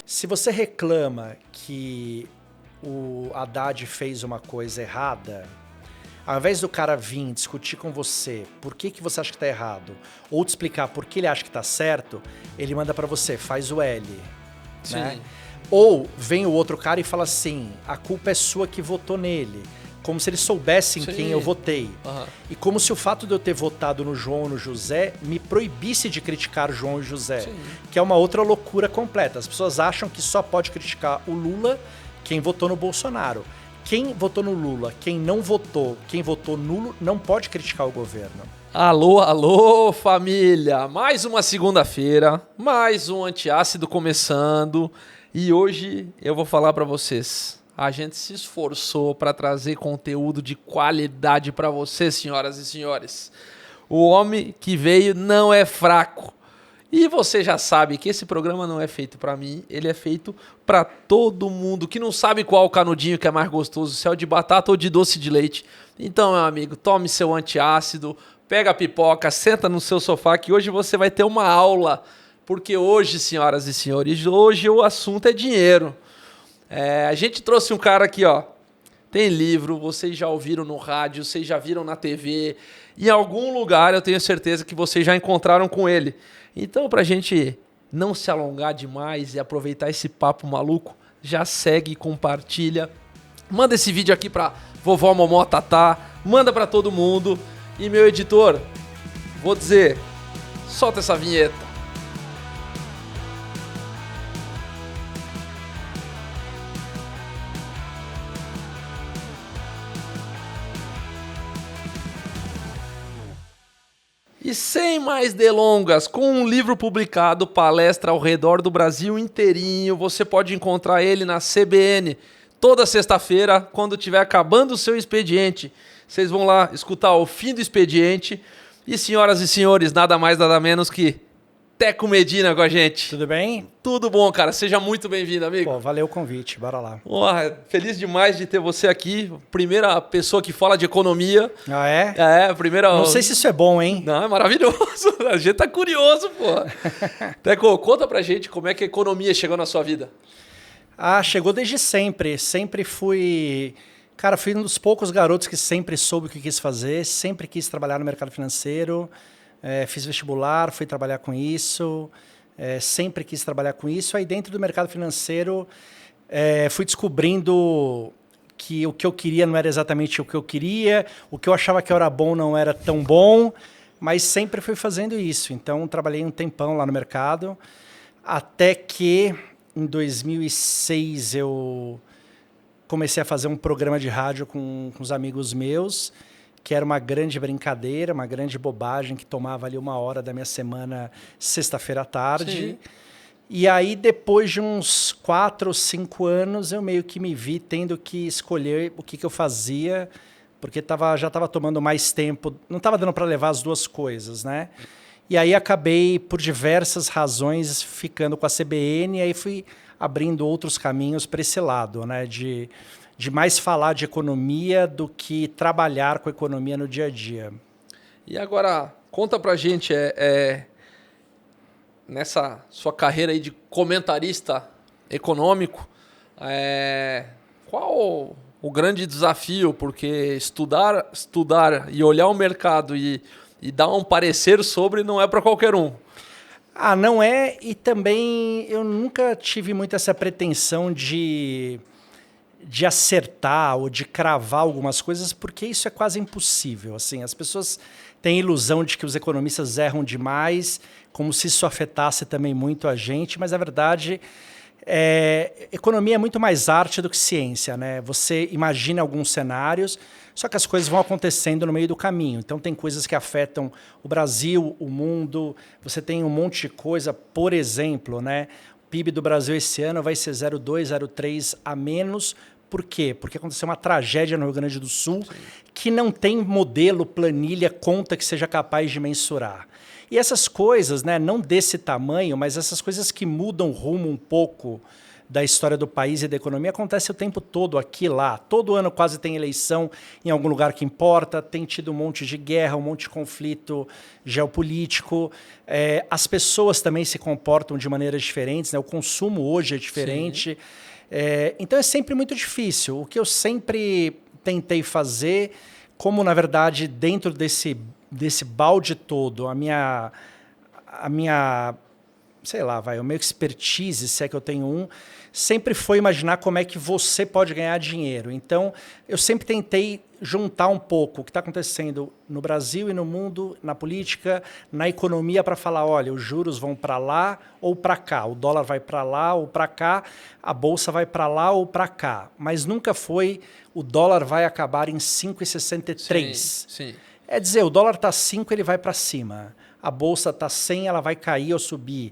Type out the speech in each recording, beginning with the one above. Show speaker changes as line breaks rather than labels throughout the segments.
Se você reclama que o Haddad fez uma coisa errada, ao invés do cara vir discutir com você por que você acha que tá errado, ou te explicar por que ele acha que tá certo, ele manda pra você, faz o L.
Sim.
Né? Ou vem o outro cara e fala assim, a culpa é sua que votou nele. Como se eles soubessem
Sim.
quem eu votei.
Uhum.
E como se o fato de eu ter votado no João ou no José me proibisse de criticar João e José.
Sim.
Que é uma outra loucura completa. As pessoas acham que só pode criticar o Lula quem votou no Bolsonaro. Quem votou no Lula, quem não votou, quem votou nulo, não pode criticar o governo.
Alô, alô, família! Mais uma segunda-feira, mais um antiácido começando. E hoje eu vou falar pra vocês. A gente se esforçou para trazer conteúdo de qualidade para vocês, senhoras e senhores. O homem que veio não é fraco. E você já sabe que esse programa não é feito para mim, ele é feito para todo mundo que não sabe qual o canudinho que é mais gostoso, se é o de batata ou de doce de leite. Então, meu amigo, tome seu antiácido, pega a pipoca, senta no seu sofá que hoje você vai ter uma aula. Porque hoje, senhoras e senhores, hoje o assunto é dinheiro. A gente trouxe um cara aqui, ó. Tem livro, vocês já ouviram no rádio, vocês já viram na TV. Em algum lugar eu tenho certeza que vocês já encontraram com ele. Então, pra gente não se alongar demais e aproveitar esse papo maluco, já segue, compartilha. Manda esse vídeo aqui pra vovó Momó Tatá, manda pra todo mundo. E meu editor, vou dizer, solta essa vinheta. E sem mais delongas, com um livro publicado, palestra ao redor do Brasil inteirinho, você pode encontrar ele na CBN toda sexta-feira, quando estiver acabando o seu expediente. Vocês vão lá escutar o fim do expediente. E senhoras e senhores, nada mais, nada menos que Teco Medina com a gente.
Tudo bem?
Tudo bom, cara. Seja muito bem-vindo, amigo.
Pô, valeu o convite, bora lá.
Porra, feliz demais de ter você aqui. Primeira pessoa que fala de economia.
Ah, é?
É, primeira...
Não sei se isso é bom, hein?
Não, é maravilhoso. A gente tá curioso, pô. Teco, conta pra gente como é que a economia chegou na sua vida.
Ah, chegou desde sempre. Sempre fui... Cara, fui um dos poucos garotos que sempre soube o que quis fazer, sempre quis trabalhar no mercado financeiro, fiz vestibular, fui trabalhar com isso, sempre quis trabalhar com isso. Aí dentro do mercado financeiro fui descobrindo que o que eu queria não era exatamente o que eu queria, o que eu achava que era bom não era tão bom, mas sempre fui fazendo isso. Então trabalhei um tempão lá no mercado, até que em 2006 eu comecei a fazer um programa de rádio com os amigos meus, que era uma grande brincadeira, uma grande bobagem, que tomava ali 1 hora da minha semana, sexta-feira à tarde. Sim. E aí, depois de uns 4 ou 5 anos, eu meio que me vi tendo que escolher o que eu fazia, porque já estava tomando mais tempo, não estava dando para levar as duas coisas, né? E aí acabei, por diversas razões, ficando com a CBN, e aí fui abrindo outros caminhos para esse lado, né? De mais falar de economia do que trabalhar com economia no dia a dia.
E agora, conta pra gente, nessa sua carreira aí de comentarista econômico, qual o grande desafio? Porque estudar e olhar o mercado e dar um parecer sobre não é para qualquer um.
Ah, não é, e também eu nunca tive muito essa pretensão de acertar ou de cravar algumas coisas, porque isso é quase impossível. Assim, as pessoas têm a ilusão de que os economistas erram demais, como se isso afetasse também muito a gente, mas a verdade economia é muito mais arte do que ciência, né? Você imagina alguns cenários, só que as coisas vão acontecendo no meio do caminho. Então tem coisas que afetam o Brasil, o mundo, você tem um monte de coisa, por exemplo, né? O PIB do Brasil esse ano vai ser 0,2, 0,3 a menos. Por quê? Porque aconteceu uma tragédia no Rio Grande do Sul. Sim. Que não tem modelo, planilha, conta que seja capaz de mensurar. E essas coisas, né, não desse tamanho, mas essas coisas que mudam o rumo um pouco da história do país e da economia acontece o tempo todo aqui e lá. Todo ano quase tem eleição em algum lugar que importa, tem tido um monte de guerra, um monte de conflito geopolítico. As pessoas também se comportam de maneiras diferentes, né? O consumo hoje é diferente. Então é sempre muito difícil. O que eu sempre tentei fazer, como na verdade dentro desse balde todo, a minha sei lá, o meu expertise, se é que eu tenho sempre foi imaginar como é que você pode ganhar dinheiro. Então, eu sempre tentei juntar um pouco o que está acontecendo no Brasil e no mundo, na política, na economia, para falar, olha, os juros vão para lá ou para cá, o dólar vai para lá ou para cá, a bolsa vai para lá ou para cá. Mas nunca foi o dólar vai acabar em 5,63.
Sim.
É dizer, o dólar está 5, ele vai para cima. A bolsa está 100, ela vai cair ou subir.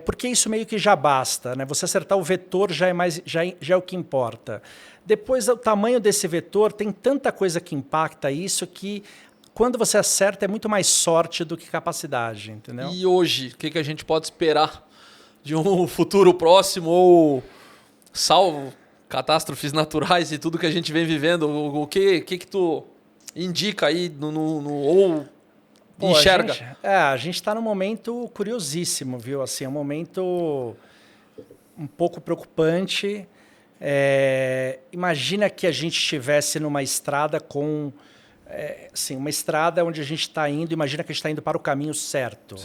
Porque isso meio que já basta, né? Você acertar o vetor já é o que importa. Depois, o tamanho desse vetor, tem tanta coisa que impacta isso que quando você acerta é muito mais sorte do que capacidade, entendeu?
E hoje, o que a gente pode esperar de um futuro próximo ou salvo catástrofes naturais e tudo que a gente vem vivendo? O que tu indica aí ou enxerga?
A gente está num momento curiosíssimo, viu? Assim, um momento um pouco preocupante. Imagina que a gente estivesse numa estrada com... uma estrada onde a gente está indo, imagina que a gente está indo para o caminho certo.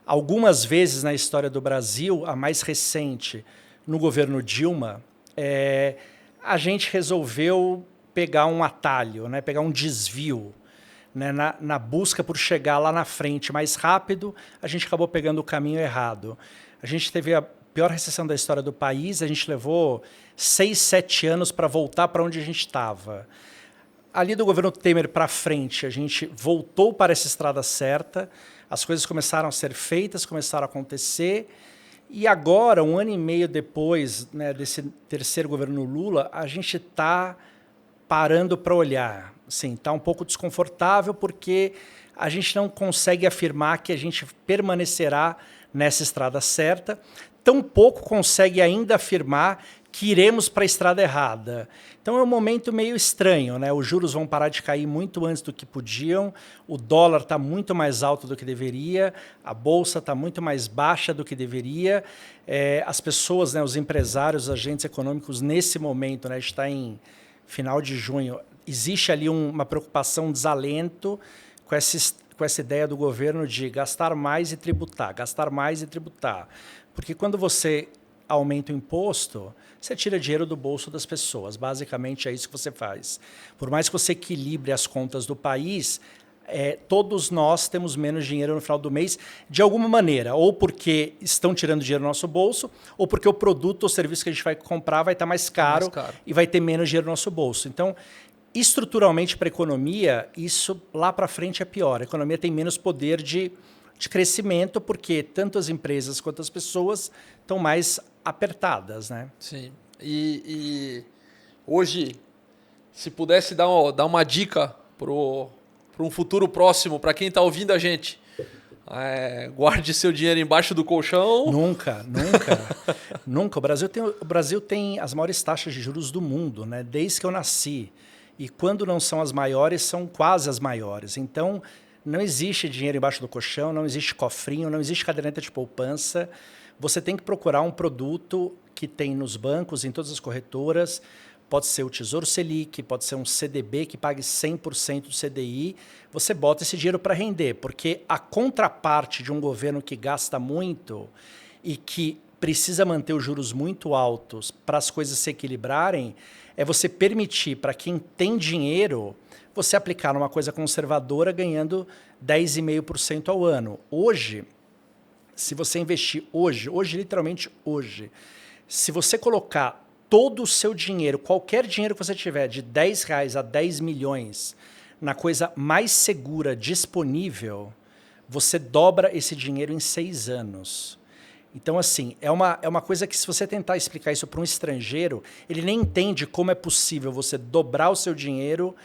Algumas vezes na história do Brasil, a mais recente, no governo Dilma, a gente resolveu pegar um atalho, né? Pegar um desvio. Né, na busca por chegar lá na frente mais rápido, a gente acabou pegando o caminho errado. A gente teve a pior recessão da história do país, a gente levou 6, 7 anos para voltar para onde a gente estava. Ali do governo Temer para frente, a gente voltou para essa estrada certa, as coisas começaram a ser feitas, começaram a acontecer, e agora, 1 ano e meio depois, né, desse terceiro governo Lula, a gente está parando para olhar. Sim, está um pouco desconfortável porque a gente não consegue afirmar que a gente permanecerá nessa estrada certa, tampouco consegue ainda afirmar que iremos para a estrada errada. Então é um momento meio estranho, né? Os juros vão parar de cair muito antes do que podiam, o dólar está muito mais alto do que deveria, a bolsa está muito mais baixa do que deveria, as pessoas, né, os empresários, os agentes econômicos, nesse momento, né, está em final de junho, existe ali uma preocupação, um desalento com essa ideia do governo de gastar mais e tributar, gastar mais e tributar. Porque quando você aumenta o imposto, você tira dinheiro do bolso das pessoas. Basicamente é isso que você faz. Por mais que você equilibre as contas do país, todos nós temos menos dinheiro no final do mês, de alguma maneira, ou porque estão tirando dinheiro do nosso bolso, ou porque o produto ou serviço que a gente vai comprar vai estar mais caro e vai ter menos dinheiro no nosso bolso. Então, estruturalmente para a economia, isso lá para frente é pior. A economia tem menos poder de crescimento, porque tanto as empresas quanto as pessoas estão mais apertadas, né?
Sim. E hoje, se pudesse dar uma dica para um futuro próximo, para quem está ouvindo a gente, guarde seu dinheiro embaixo do colchão.
Nunca. Nunca. O Brasil tem as maiores taxas de juros do mundo, né? Desde que eu nasci. E quando não são as maiores, são quase as maiores. Então, não existe dinheiro embaixo do colchão, não existe cofrinho, não existe caderneta de poupança. Você tem que procurar um produto que tem nos bancos, em todas as corretoras. Pode ser o Tesouro Selic, pode ser um CDB que pague 100% do CDI. Você bota esse dinheiro para render, porque a contraparte de um governo que gasta muito e que precisa manter os juros muito altos para as coisas se equilibrarem, é você permitir para quem tem dinheiro você aplicar numa coisa conservadora ganhando 10,5% ao ano. Hoje, se você investir hoje, literalmente hoje, se você colocar todo o seu dinheiro, qualquer dinheiro que você tiver, de R$10 a 10 milhões, na coisa mais segura disponível, você dobra esse dinheiro em 6 anos. Então, assim, é uma coisa que se você tentar explicar isso para um estrangeiro, ele nem entende como é possível você dobrar o seu dinheiro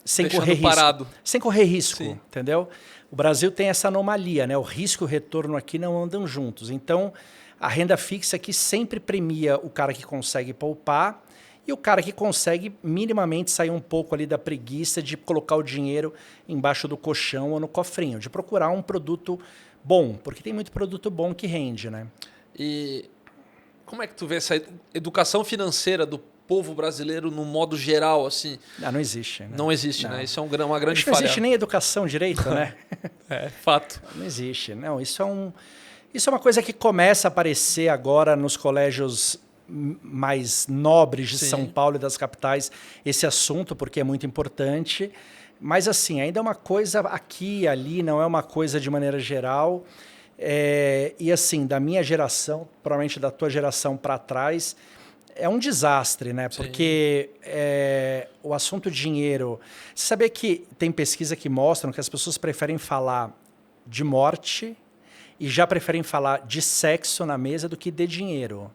sem correr risco.
Parado.
Sem correr risco,
Sim.
Entendeu? O Brasil tem essa anomalia, né? O risco e o retorno aqui não andam juntos. Então, A renda fixa aqui sempre premia o cara que consegue poupar e o cara que consegue minimamente sair um pouco ali da preguiça de colocar o dinheiro embaixo do colchão ou no cofrinho, de procurar um produto bom, porque tem muito produto bom que rende, né?
E como é que tu vê essa educação financeira do povo brasileiro no modo geral, assim?
Não existe. Né?
Não existe,
não.
Né? Isso é uma grande
Acho que
falha.
Não existe nem educação direito, né?
Fato.
Não existe. Não, isso é uma coisa que começa a aparecer agora nos colégios mais nobres de São Paulo e das capitais, esse assunto, porque é muito importante. Mas, assim, ainda é uma coisa aqui e ali, não é uma coisa de maneira geral. E, assim, da minha geração, provavelmente da tua geração para trás, é um desastre, né? Porque o assunto dinheiro... Você sabia que tem pesquisa que mostram que as pessoas preferem falar de morte e já preferem falar de sexo na mesa do que de dinheiro.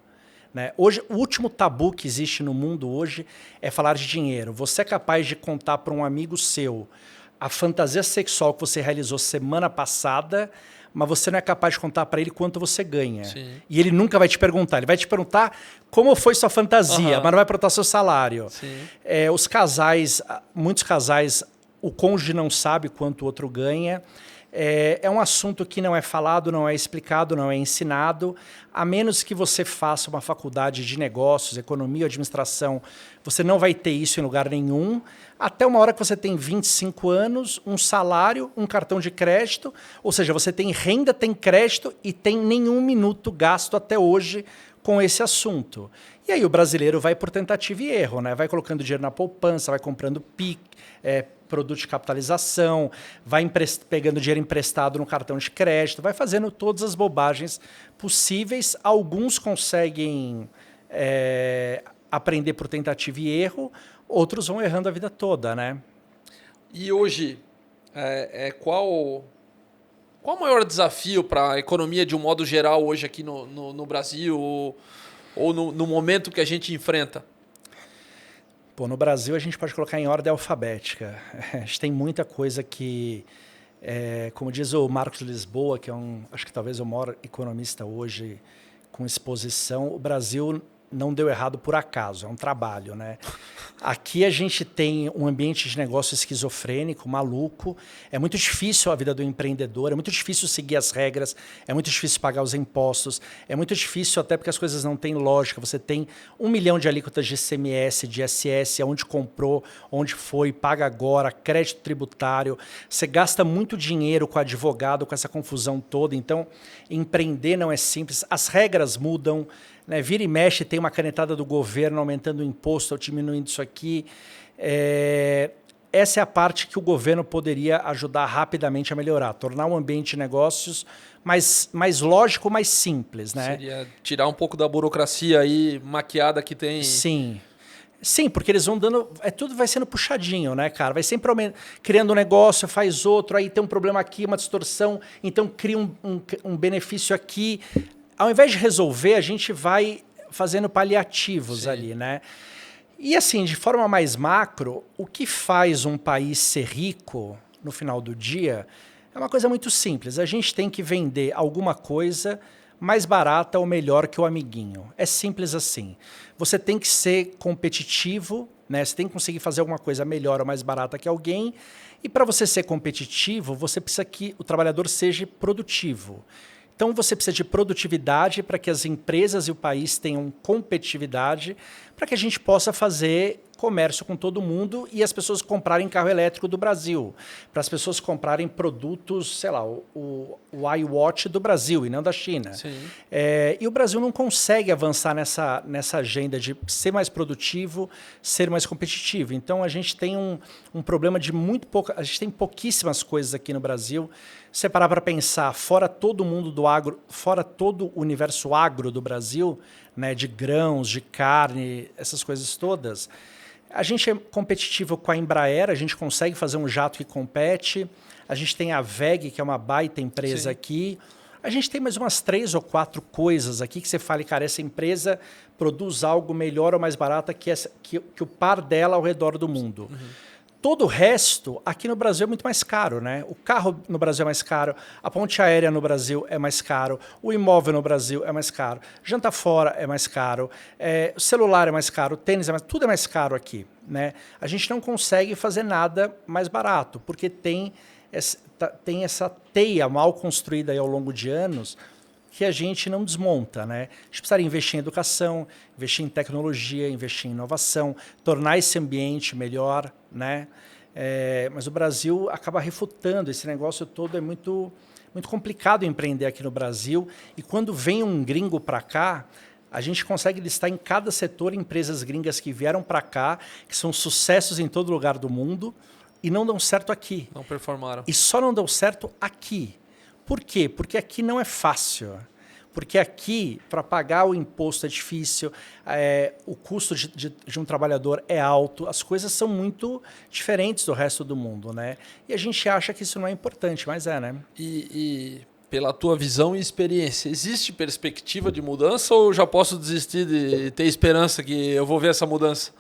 Né? Hoje, o último tabu que existe no mundo hoje é falar de dinheiro. Você é capaz de contar para um amigo seu a fantasia sexual que você realizou semana passada, mas você não é capaz de contar para ele quanto você ganha.
Sim.
E ele nunca vai te perguntar. Ele vai te perguntar como foi sua fantasia, mas não vai perguntar seu salário. Os casais, muitos casais, o cônjuge não sabe quanto o outro ganha. É um assunto que não é falado, não é explicado, não é ensinado. A menos que você faça uma faculdade de negócios, economia ou administração, você não vai ter isso em lugar nenhum. Até uma hora que você tem 25 anos, um salário, um cartão de crédito, ou seja, você tem renda, tem crédito e tem nenhum minuto gasto até hoje com esse assunto. E aí o brasileiro vai por tentativa e erro, né? Vai colocando dinheiro na poupança, vai comprando produto de capitalização, vai pegando dinheiro emprestado no cartão de crédito, vai fazendo todas as bobagens possíveis. Alguns conseguem aprender por tentativa e erro, outros vão errando a vida toda, né?
E hoje, qual o maior desafio para a economia de um modo geral hoje aqui no Brasil ou no momento que a gente enfrenta?
Pô, no Brasil a gente pode colocar em ordem alfabética. A gente tem muita coisa que, como diz o Marcos Lisboa, que acho que talvez o maior economista hoje com exposição, o Brasil não deu errado por acaso, é um trabalho, né? Aqui a gente tem um ambiente de negócio esquizofrênico, maluco. É muito difícil a vida do empreendedor, é muito difícil seguir as regras, é muito difícil pagar os impostos, é muito difícil até porque as coisas não têm lógica. Você tem 1 milhão de alíquotas de ICMS, de ISS, onde comprou, onde foi, paga agora, crédito tributário. Você gasta muito dinheiro com advogado, com essa confusão toda. Então, empreender não é simples. As regras mudam. Né, vira e mexe, tem uma canetada do governo aumentando o imposto ou diminuindo isso aqui. Essa é a parte que o governo poderia ajudar rapidamente a melhorar, tornar o ambiente de negócios mais lógico, mais simples. Né?
Seria tirar um pouco da burocracia aí maquiada que tem.
Sim. Sim, porque eles vão dando... tudo vai sendo puxadinho, né, cara? Vai sempre criando um negócio, faz outro, aí tem um problema aqui, uma distorção, então cria um benefício aqui. Ao invés de resolver, a gente vai fazendo paliativos ali, né? E assim, de forma mais macro, o que faz um país ser rico no final do dia é uma coisa muito simples. A gente tem que vender alguma coisa mais barata ou melhor que o amiguinho. É simples assim. Você tem que ser competitivo, né? Você tem que conseguir fazer alguma coisa melhor ou mais barata que alguém. E para você ser competitivo, você precisa que o trabalhador seja produtivo. Então, você precisa de produtividade para que as empresas e o país tenham competitividade, para que a gente possa fazer comércio com todo mundo e as pessoas comprarem carro elétrico do Brasil, para as pessoas comprarem produtos, sei lá, o iWatch do Brasil e não da China. E o Brasil não consegue avançar nessa agenda de ser mais produtivo, ser mais competitivo. Então, a gente tem um problema de muito pouco... A gente tem pouquíssimas coisas aqui no Brasil. Se você parar para pensar, fora todo mundo do agro, fora todo o universo agro do Brasil, né, de grãos, de carne, essas coisas todas, a gente é competitivo com a Embraer, a gente consegue fazer um jato que compete, a gente tem a WEG, que é uma baita empresa aqui, a gente tem mais umas 3 ou 4 coisas aqui que você fala, cara, essa empresa produz algo melhor ou mais barato que o par dela ao redor do mundo. todo o resto, aqui no Brasil é muito mais caro, né? O carro no Brasil é mais caro, a ponte aérea no Brasil é mais caro, o imóvel no Brasil é mais caro, jantar fora é mais caro, o celular é mais caro, o tênis é mais... Tudo é mais caro aqui, né? A gente não consegue fazer nada mais barato, porque tem essa teia mal construída aí ao longo de anos que a gente não desmonta, né? A gente precisaria investir em educação, investir em tecnologia, investir em inovação, tornar esse ambiente melhor, né? Mas o Brasil acaba refutando esse negócio todo, é muito, muito complicado empreender aqui no Brasil, e quando vem um gringo para cá, a gente consegue listar em cada setor empresas gringas que vieram para cá, que são sucessos em todo lugar do mundo, e não dão certo aqui.
Não performaram.
E só não deu certo aqui. Por quê? Porque aqui não é fácil. Porque aqui, para pagar o imposto é difícil, o custo de um trabalhador é alto, as coisas são muito diferentes do resto do mundo, né? E a gente acha que isso não é importante, mas né?
E pela tua visão e experiência, existe perspectiva de mudança ou já posso desistir de ter esperança que eu vou ver essa mudança?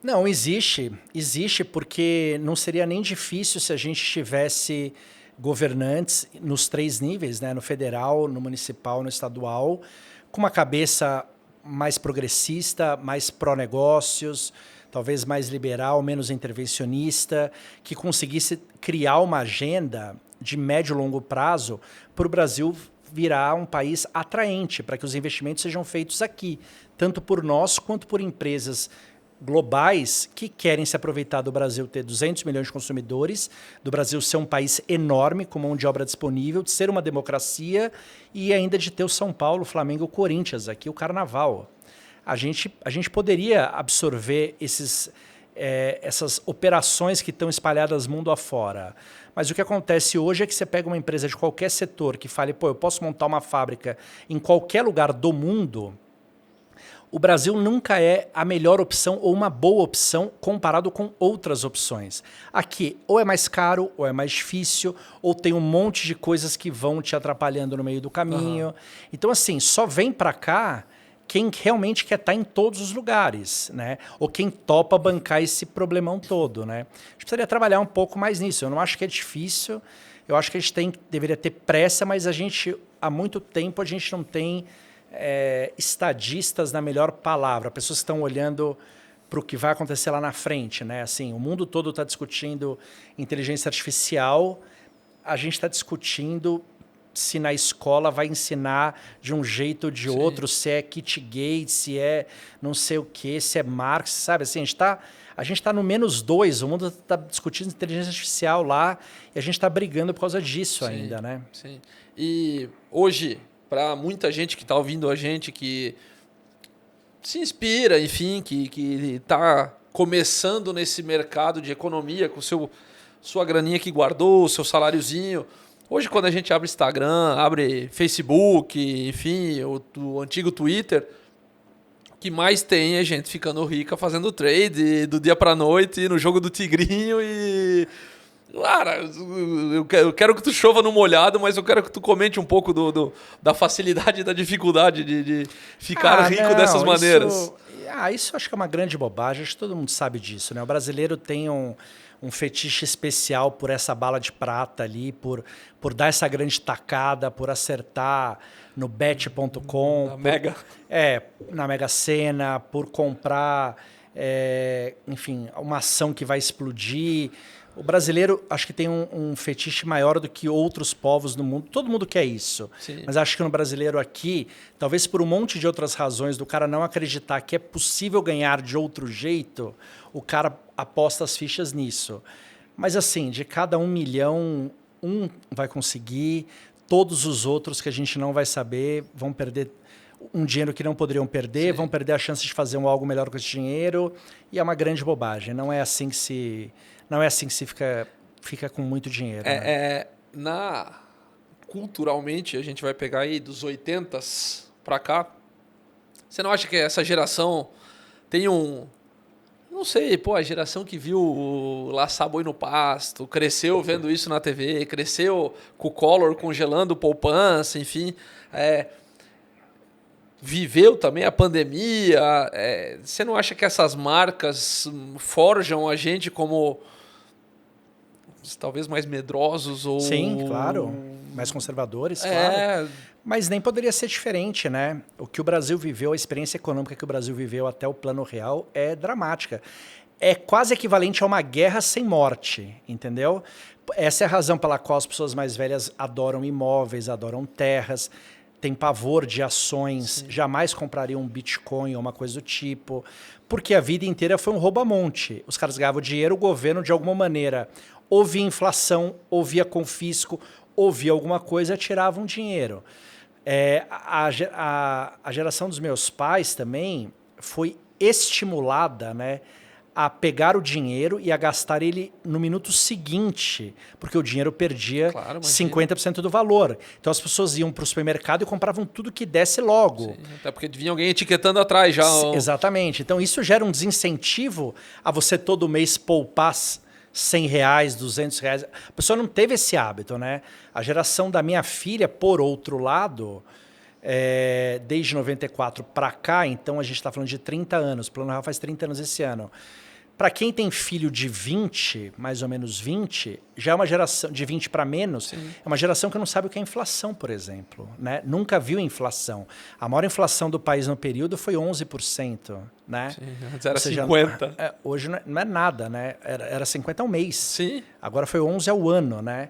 Não, existe. Existe porque não seria nem difícil se a gente tivesse governantes nos 3 níveis, né? No federal, no municipal, no estadual, com uma cabeça mais progressista, mais pró-negócios, talvez mais liberal, menos intervencionista, que conseguisse criar uma agenda de médio e longo prazo para o Brasil virar um país atraente, para que os investimentos sejam feitos aqui, tanto por nós quanto por empresas globais que querem se aproveitar do Brasil ter 200 milhões de consumidores, do Brasil ser um país enorme, com mão de obra disponível, de ser uma democracia e ainda de ter o São Paulo, o Flamengo, o Corinthians, aqui o Carnaval. A gente poderia absorver essas operações que estão espalhadas mundo afora. Mas o que acontece hoje é que você pega uma empresa de qualquer setor que fale, pô, eu posso montar uma fábrica em qualquer lugar do mundo. O Brasil nunca é a melhor opção ou uma boa opção comparado com outras opções. Aqui, ou é mais caro, ou é mais difícil, ou tem um monte de coisas que vão te atrapalhando no meio do caminho. Uhum. Então, assim, só vem para cá quem realmente quer estar em todos os lugares, né? Ou quem topa bancar esse problemão todo, né? A gente precisaria trabalhar um pouco mais nisso. Eu não acho que é difícil, eu acho que a gente deveria ter pressa, mas há muito tempo, a gente não tem... estadistas na melhor palavra, pessoas que estão olhando para o que vai acontecer lá na frente, né? Assim, o mundo todo está discutindo inteligência artificial, a gente está discutindo se na escola vai ensinar de um jeito ou de outro, se é Kit Gates, se é não sei o que, se é Marx, sabe? Assim, a gente está no -2, o mundo está discutindo inteligência artificial lá e a gente está brigando por causa disso ainda, né?
Sim. E hoje, para muita gente que está ouvindo a gente, que se inspira, enfim, que está começando nesse mercado de economia com sua graninha que guardou, o seu saláriozinho. Hoje, quando a gente abre Instagram, abre Facebook, enfim, o antigo Twitter, o que mais tem é gente ficando rica fazendo trade do dia para a noite, no jogo do tigrinho e... Cara, eu quero que tu chova no molhado, mas eu quero que tu comente um pouco da facilidade e da dificuldade de ficar rico dessas maneiras.
Isso acho que é uma grande bobagem, acho que todo mundo sabe disso, né? O brasileiro tem um fetiche especial por essa bala de prata ali, por dar essa grande tacada, por acertar no bet.com. Na Mega Sena, por comprar, enfim, uma ação que vai explodir. O brasileiro acho que tem um fetiche maior do que outros povos do mundo. Todo mundo quer isso. Sim. Mas acho que no brasileiro aqui, talvez por um monte de outras razões do cara não acreditar que é possível ganhar de outro jeito, o cara aposta as fichas nisso. Mas assim, de cada 1 milhão, um vai conseguir, todos os outros que a gente não vai saber vão perder um dinheiro que não poderiam perder, Sim. vão perder a chance de fazer algo melhor com esse dinheiro, e é uma grande bobagem. Não é assim que se fica com muito dinheiro.
Culturalmente, a gente vai pegar aí dos 80s para cá. Você não acha que essa geração tem não sei, a geração que viu laçar boi no pasto, cresceu vendo isso na TV, cresceu com o Collor congelando poupança, enfim... viveu também a pandemia, você não acha que essas marcas forjam a gente como talvez mais medrosos ou...
Sim, claro. Mais conservadores, claro. Mas nem poderia ser diferente, né? O que o Brasil viveu, a experiência econômica que o Brasil viveu até o Plano Real é dramática. É quase equivalente a uma guerra sem morte, entendeu? Essa é a razão pela qual as pessoas mais velhas adoram imóveis, adoram terras, têm pavor de ações, sim, jamais comprariam um Bitcoin ou uma coisa do tipo, porque a vida inteira foi um rouba-monte. Os caras ganhavam dinheiro, o governo, de alguma maneira, ou via inflação, ou via confisco, ou via alguma coisa, tiravam dinheiro. A geração dos meus pais também foi estimulada, né, a pegar o dinheiro e a gastar ele no minuto seguinte, porque o dinheiro perdia, claro, 50% do valor. Então as pessoas iam para o supermercado e compravam tudo que desse logo.
Sim, até porque vinha alguém etiquetando atrás já.
Exatamente. Então isso gera um desincentivo a você todo mês poupar R$100, R$200. A pessoa não teve esse hábito, né? A geração da minha filha, por outro lado, desde 94 para cá, então a gente está falando de 30 anos, o Plano Real faz 30 anos esse ano. Para quem tem filho de 20, mais ou menos 20, já é uma geração de 20 para menos, sim, é uma geração que não sabe o que é inflação, por exemplo, né? Nunca viu inflação. A maior inflação do país no período foi 11%, né?
Sim, antes era 50%.
Hoje não é nada, né? Era 50 ao mês.
Sim.
Agora foi 11 ao ano, né?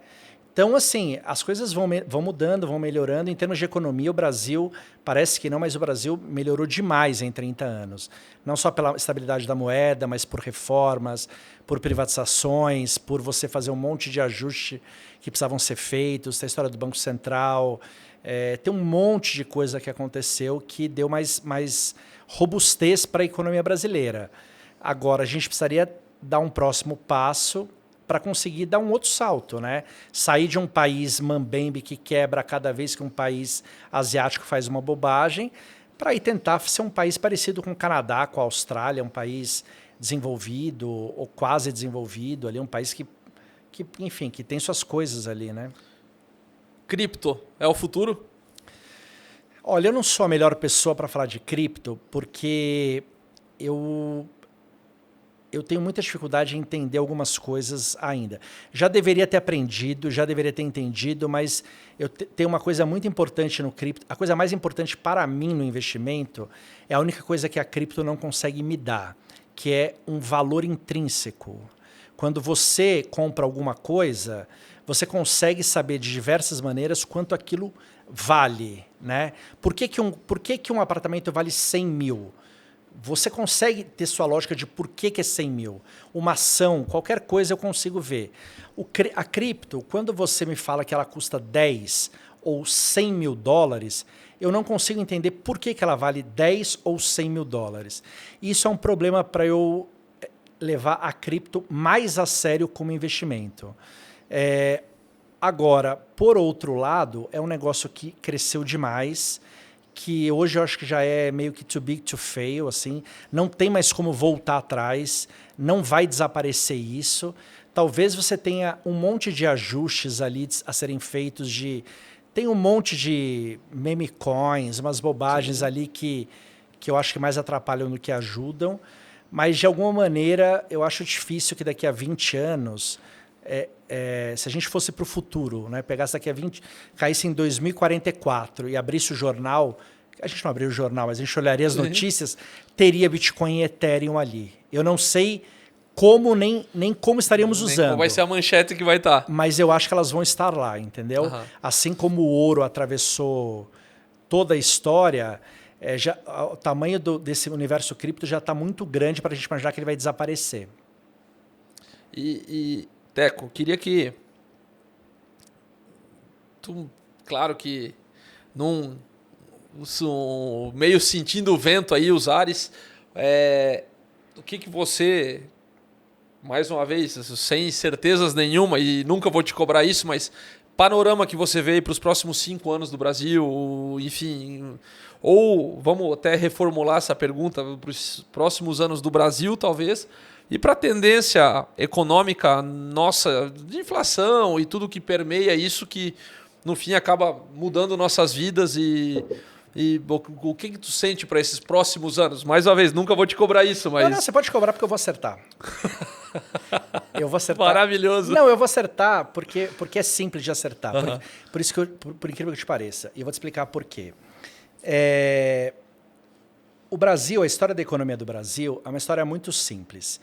Então, assim, as coisas vão mudando, vão melhorando. Em termos de economia, o Brasil, parece que não, mas o Brasil melhorou demais em 30 anos. Não só pela estabilidade da moeda, mas por reformas, por privatizações, por você fazer um monte de ajustes que precisavam ser feitos, tem a história do Banco Central, tem um monte de coisa que aconteceu que deu mais robustez para a economia brasileira. Agora, a gente precisaria dar um próximo passo para conseguir dar um outro salto, né? Sair de um país mambembe que quebra cada vez que um país asiático faz uma bobagem, para ir tentar ser um país parecido com o Canadá, com a Austrália, um país desenvolvido ou quase desenvolvido, ali, um país que enfim, que tem suas coisas ali, né?
Cripto é o futuro?
Olha, eu não sou a melhor pessoa para falar de cripto, porque eu tenho muita dificuldade em entender algumas coisas ainda. Já deveria ter aprendido, já deveria ter entendido, mas eu tenho uma coisa muito importante no cripto. A coisa mais importante para mim no investimento é a única coisa que a cripto não consegue me dar, que é um valor intrínseco. Quando você compra alguma coisa, você consegue saber de diversas maneiras quanto aquilo vale, né? Por que um apartamento vale 100 mil? Você consegue ter sua lógica de por que é 100 mil. Uma ação, qualquer coisa eu consigo ver. A cripto, quando você me fala que ela custa 10 ou 100 mil dólares, eu não consigo entender por que ela vale 10 ou 100 mil dólares. Isso é um problema para eu levar a cripto mais a sério como investimento. Agora, por outro lado, é um negócio que cresceu demais, que hoje eu acho que já é meio que too big to fail, assim, não tem mais como voltar atrás, não vai desaparecer isso. Talvez você tenha um monte de ajustes ali a serem feitos tem um monte de meme coins, umas bobagens, sim, ali que eu acho que mais atrapalham do que ajudam, mas de alguma maneira eu acho difícil que daqui a 20 anos... se a gente fosse para o futuro, né, pegasse daqui a 20, caísse em 2044 e abrisse o jornal, a gente não abriu o jornal, mas a gente olharia as notícias, teria Bitcoin e Ethereum ali. Eu não sei como nem como estaríamos usando. Como
vai ser a manchete que vai estar.
Mas eu acho que elas vão estar lá, entendeu? Uhum. Assim como o ouro atravessou toda a história, o tamanho desse universo cripto já está muito grande para a gente imaginar que ele vai desaparecer.
Teco, queria que tu, claro que meio sentindo o vento aí, os ares, o que você, mais uma vez, sem certezas nenhuma, e nunca vou te cobrar isso, mas panorama que você vê para os próximos 5 anos do Brasil, enfim, ou vamos até reformular essa pergunta para os próximos anos do Brasil, talvez, e para a tendência econômica nossa, de inflação e tudo que permeia isso, que no fim acaba mudando nossas vidas e E o que tu sente para esses próximos anos? Mais uma vez, nunca vou te cobrar isso, mas...
Não, você pode cobrar porque eu vou acertar. Eu vou acertar.
Maravilhoso.
Não, eu vou acertar porque é simples de acertar.
Uhum.
Por isso que por incrível que te pareça. E eu vou te explicar por quê. O Brasil, a história da economia do Brasil é uma história muito simples.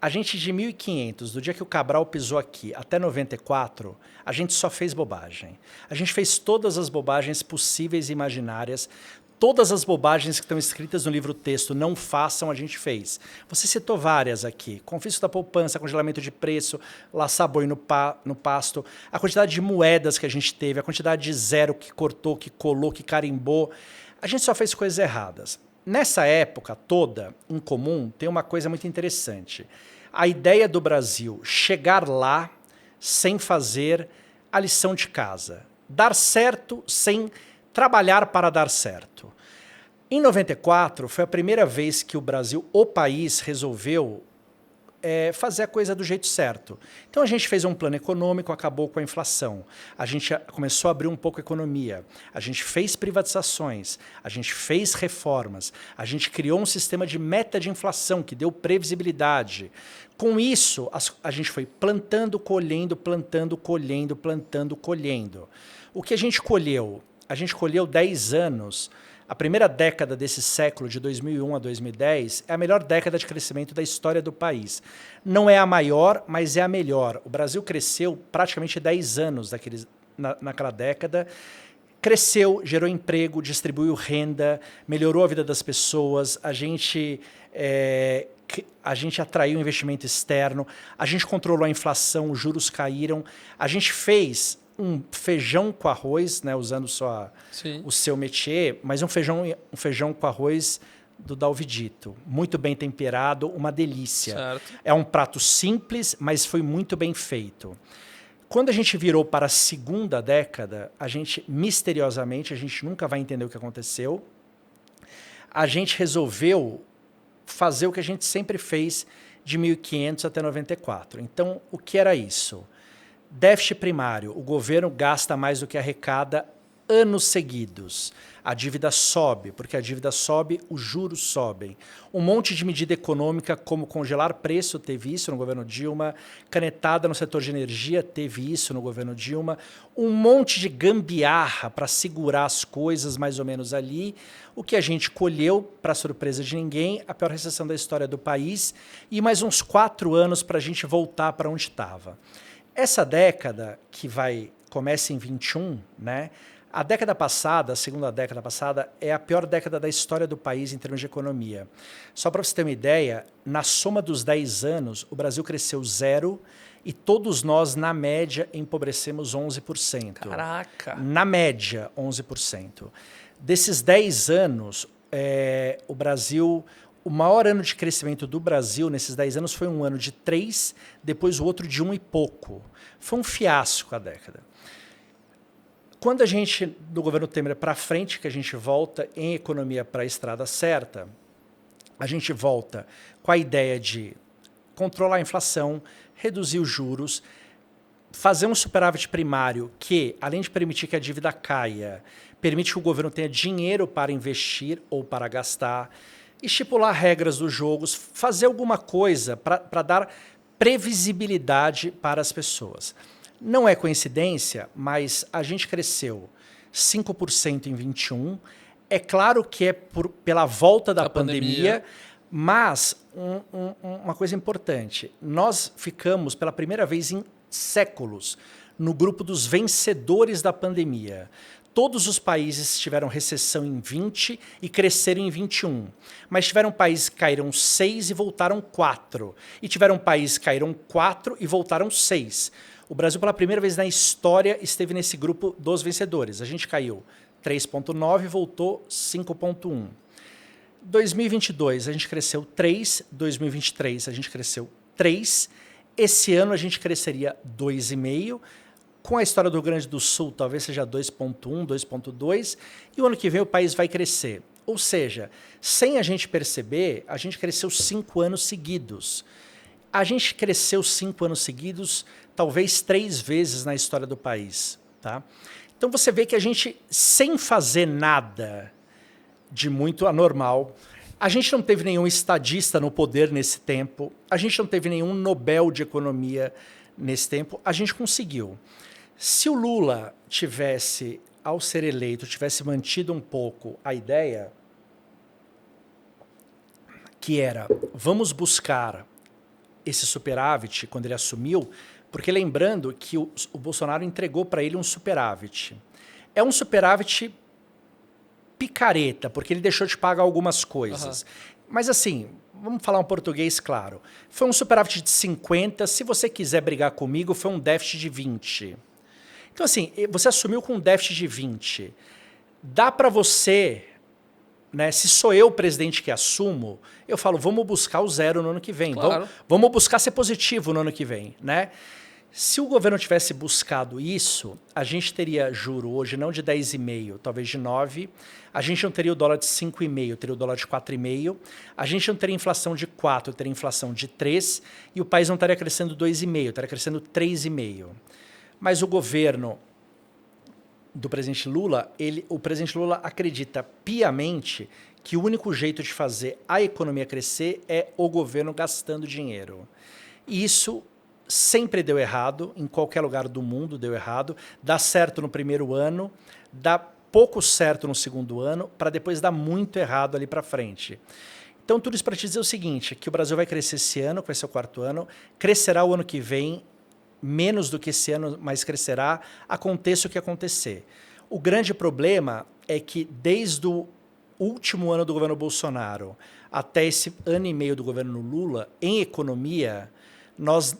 A gente de 1500, do dia que o Cabral pisou aqui até 94, a gente só fez bobagem. A gente fez todas as bobagens possíveis e imaginárias. Todas as bobagens que estão escritas no livro texto, não façam, a gente fez. Você citou várias aqui. Confisco da poupança, congelamento de preço, laçar boi no pasto, a quantidade de moedas que a gente teve, a quantidade de zero que cortou, que colou, que carimbou. A gente só fez coisas erradas. Nessa época toda, em comum, tem uma coisa muito interessante. A ideia do Brasil chegar lá sem fazer a lição de casa. Dar certo sem trabalhar para dar certo. Em 94, foi a primeira vez que o Brasil, o país, resolveu fazer a coisa do jeito certo. Então a gente fez um plano econômico, acabou com a inflação. A gente começou a abrir um pouco a economia. A gente fez privatizações. A gente fez reformas. A gente criou um sistema de meta de inflação que deu previsibilidade. Com isso, a gente foi plantando, colhendo, plantando, colhendo, plantando, colhendo. O que a gente colheu? A gente colheu 10 anos. A primeira década desse século, de 2001 a 2010, é a melhor década de crescimento da história do país. Não é a maior, mas é a melhor. O Brasil cresceu praticamente 10 anos naquela década. Cresceu, gerou emprego, distribuiu renda, melhorou a vida das pessoas, a gente atraiu investimento externo, a gente controlou a inflação, os juros caíram, a gente fez um feijão com arroz, né, usando só o seu métier, mas um feijão com arroz do Dalvidito, muito bem temperado, uma delícia.
Certo.
É um prato simples, mas foi muito bem feito. Quando a gente virou para a segunda década, misteriosamente, a gente nunca vai entender o que aconteceu, a gente resolveu fazer o que a gente sempre fez de 1500 até 94. Então, o que era isso? Déficit primário, o governo gasta mais do que arrecada anos seguidos. A dívida sobe, porque a dívida sobe, os juros sobem. Um monte de medida econômica, como congelar preço, teve isso no governo Dilma. Canetada no setor de energia, teve isso no governo Dilma. Um monte de gambiarra para segurar as coisas mais ou menos ali. O que a gente colheu, para surpresa de ninguém, a pior recessão da história do país e mais uns 4 anos para a gente voltar para onde estava. Essa década, que começa em 21, né? A década passada, a segunda década passada, é a pior década da história do país em termos de economia. Só para você ter uma ideia, na soma dos 10 anos, o Brasil cresceu 0 e todos nós, na média, empobrecemos 11%.
Caraca!
Na média, 11%. Desses 10 anos, o Brasil... O maior ano de crescimento do Brasil nesses 10 anos foi um ano de 3, depois o outro de 1 e pouco. Foi um fiasco a década. Quando a gente, do governo Temer para frente, que a gente volta em economia para a estrada certa, a gente volta com a ideia de controlar a inflação, reduzir os juros, fazer um superávit primário que, além de permitir que a dívida caia, permite que o governo tenha dinheiro para investir ou para gastar, estipular regras dos jogos, fazer alguma coisa para dar previsibilidade para as pessoas. Não é coincidência, mas a gente cresceu 5% em 21. É claro que é pela volta da pandemia, mas uma coisa importante, nós ficamos pela primeira vez em séculos no grupo dos vencedores da pandemia. Todos os países tiveram recessão em 20 e cresceram em 21. Mas tiveram países que caíram 6 e voltaram 4. E tiveram países que caíram 4 e voltaram 6. O Brasil, pela primeira vez na história, esteve nesse grupo dos vencedores. A gente caiu 3,9 e voltou 5,1. 2022, a gente cresceu 3. 2023, a gente cresceu 3. Esse ano, a gente cresceria 2,5. Com a história do Rio Grande do Sul, talvez seja 2,1, 2,2, e o ano que vem o país vai crescer. Ou seja, sem a gente perceber, a gente cresceu 5 anos seguidos. A gente cresceu 5 anos seguidos, talvez 3 vezes na história do país. Tá? Então você vê que a gente, sem fazer nada, de muito anormal. A gente não teve nenhum estadista no poder nesse tempo, a gente não teve nenhum Nobel de Economia nesse tempo, a gente conseguiu. Se o Lula tivesse, ao ser eleito, tivesse mantido um pouco a ideia, que era, vamos buscar esse superávit quando ele assumiu, porque lembrando que o Bolsonaro entregou para ele um superávit. É um superávit picareta, porque ele deixou de pagar algumas coisas. Mas assim, vamos falar um português claro. Foi um superávit de 50, se você quiser brigar comigo, foi um déficit de 20. Então assim, você assumiu com um déficit de 20. Dá para você, né, se sou eu o presidente que assumo, eu falo, vamos buscar o zero no ano que vem.
Claro.
Vamos buscar ser positivo no ano que vem, né? Se o governo tivesse buscado isso, a gente teria juro hoje não de 10,5, talvez de 9. A gente não teria o dólar de 5,5, teria o dólar de 4,5. A gente não teria inflação de 4, teria inflação de 3. E o país não estaria crescendo 2,5, estaria crescendo 3,5. Mas o governo do presidente Lula, o presidente Lula acredita piamente que o único jeito de fazer a economia crescer é o governo gastando dinheiro. E isso sempre deu errado, em qualquer lugar do mundo deu errado, dá certo no primeiro ano, dá pouco certo no segundo ano, para depois dar muito errado ali para frente. Então, tudo isso para te dizer o seguinte, que o Brasil vai crescer esse ano, que vai ser o 4º ano, crescerá o ano que vem, menos do que esse ano, mas crescerá, aconteça o que acontecer. O grande problema é que desde o último ano do governo Bolsonaro até esse ano e meio do governo Lula, em economia, nós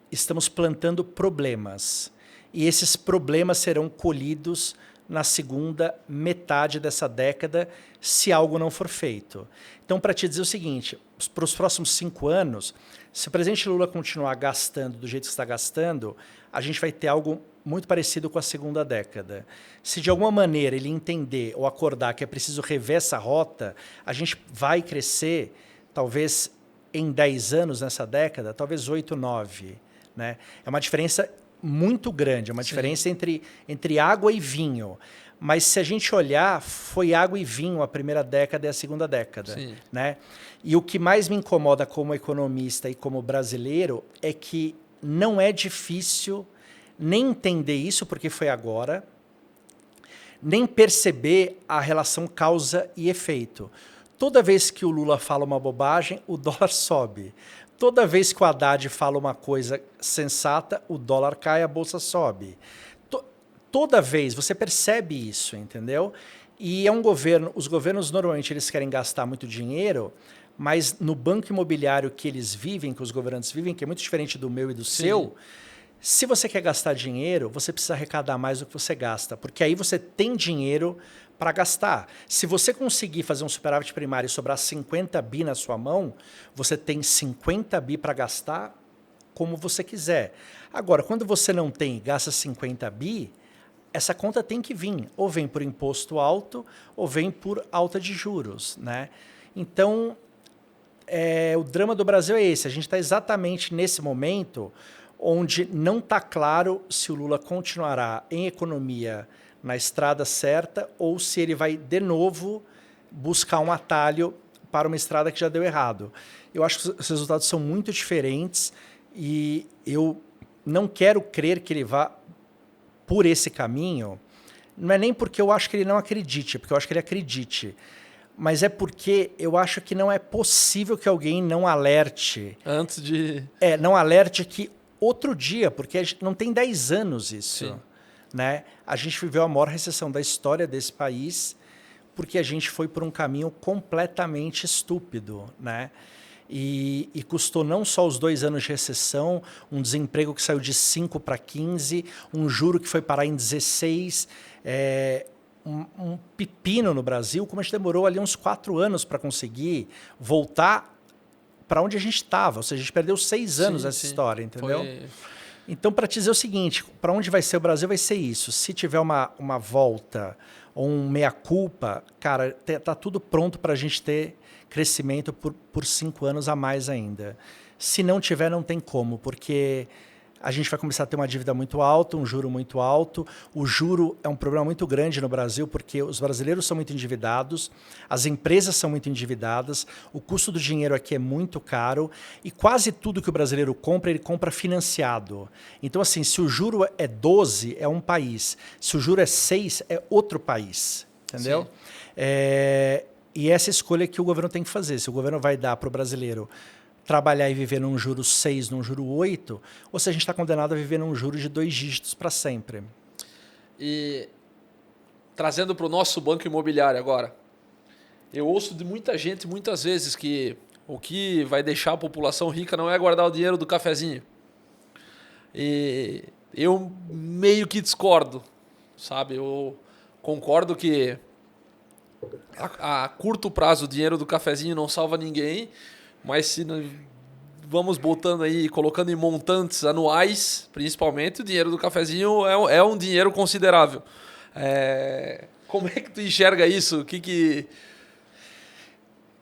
estamos plantando problemas. E esses problemas serão colhidos na segunda metade dessa década, se algo não for feito. Então, para te dizer o seguinte, para os próximos 5 anos, se o presidente Lula continuar gastando do jeito que está gastando, a gente vai ter algo muito parecido com a segunda década. Se de alguma maneira ele entender ou acordar que é preciso rever essa rota, a gente vai crescer, talvez em 10 anos nessa década, talvez 8, 9. Né? É uma diferença muito grande, é uma diferença entre água e vinho. Mas se a gente olhar, foi água e vinho a primeira década e a segunda década. Né? E o que mais me incomoda como economista e como brasileiro é que não é difícil nem entender isso, porque foi agora, nem perceber a relação causa e efeito. Toda vez que o Lula fala uma bobagem, o dólar sobe. Toda vez que o Haddad fala uma coisa sensata, o dólar cai, a bolsa sobe. Toda vez, você percebe isso, entendeu? E é um governo, os governos normalmente eles querem gastar muito dinheiro, mas no banco imobiliário que eles vivem, que os governantes vivem, que é muito diferente do meu e do seu, se você quer gastar dinheiro, você precisa arrecadar mais do que você gasta, porque aí você tem dinheiro para gastar. Se você conseguir fazer um superávit primário e sobrar 50 bi na sua mão, você tem 50 bi para gastar como você quiser. Agora, quando você não tem e gasta 50 bi, essa conta tem que vir. Ou vem por imposto alto, ou vem por alta de juros. Né? Então, o drama do Brasil é esse. A gente está exatamente nesse momento onde não está claro se o Lula continuará em economia na estrada certa ou se ele vai, de novo, buscar um atalho para uma estrada que já deu errado. Eu acho que os resultados são muito diferentes e eu não quero crer que ele vá por esse caminho. Não é nem porque eu acho que ele não acredite, porque eu acho que ele acredite, mas é porque eu acho que não é possível que alguém não alerte.
Antes de...
não alerte que outro dia, porque não tem 10 anos isso. Né? A gente viveu a maior recessão da história desse país porque a gente foi por um caminho completamente estúpido. Né? E custou não só os 2 anos de recessão, um desemprego que saiu de 5 para 15, um juro que foi parar em 16, um pepino no Brasil, como a gente demorou ali uns 4 anos para conseguir voltar para onde a gente estava. Ou seja, a gente perdeu 6 anos nessa história, entendeu? Então, para te dizer o seguinte, para onde vai ser o Brasil, vai ser isso. Se tiver uma volta ou um meia-culpa, cara, tá tudo pronto para a gente ter crescimento por 5 anos a mais ainda. Se não tiver, não tem como, porque a gente vai começar a ter uma dívida muito alta, um juro muito alto. O juro é um problema muito grande no Brasil, porque os brasileiros são muito endividados, as empresas são muito endividadas, o custo do dinheiro aqui é muito caro e quase tudo que o brasileiro compra, ele compra financiado. Então, assim, se o juro é 12, é um país. Se o juro é 6, é outro país. Entendeu? E essa escolha que o governo tem que fazer. Se o governo vai dar para o brasileiro trabalhar e viver num juro 6, num juro 8, ou se a gente está condenado a viver num juro de 2 dígitos para sempre.
E trazendo para o nosso banco imobiliário agora, eu ouço de muita gente muitas vezes que o que vai deixar a população rica não é guardar o dinheiro do cafezinho. E eu meio que discordo, sabe? Eu concordo que a curto prazo o dinheiro do cafezinho não salva ninguém, mas se vamos botando aí, colocando em montantes anuais, principalmente, o dinheiro do cafezinho é um dinheiro considerável. Como é que tu enxerga isso?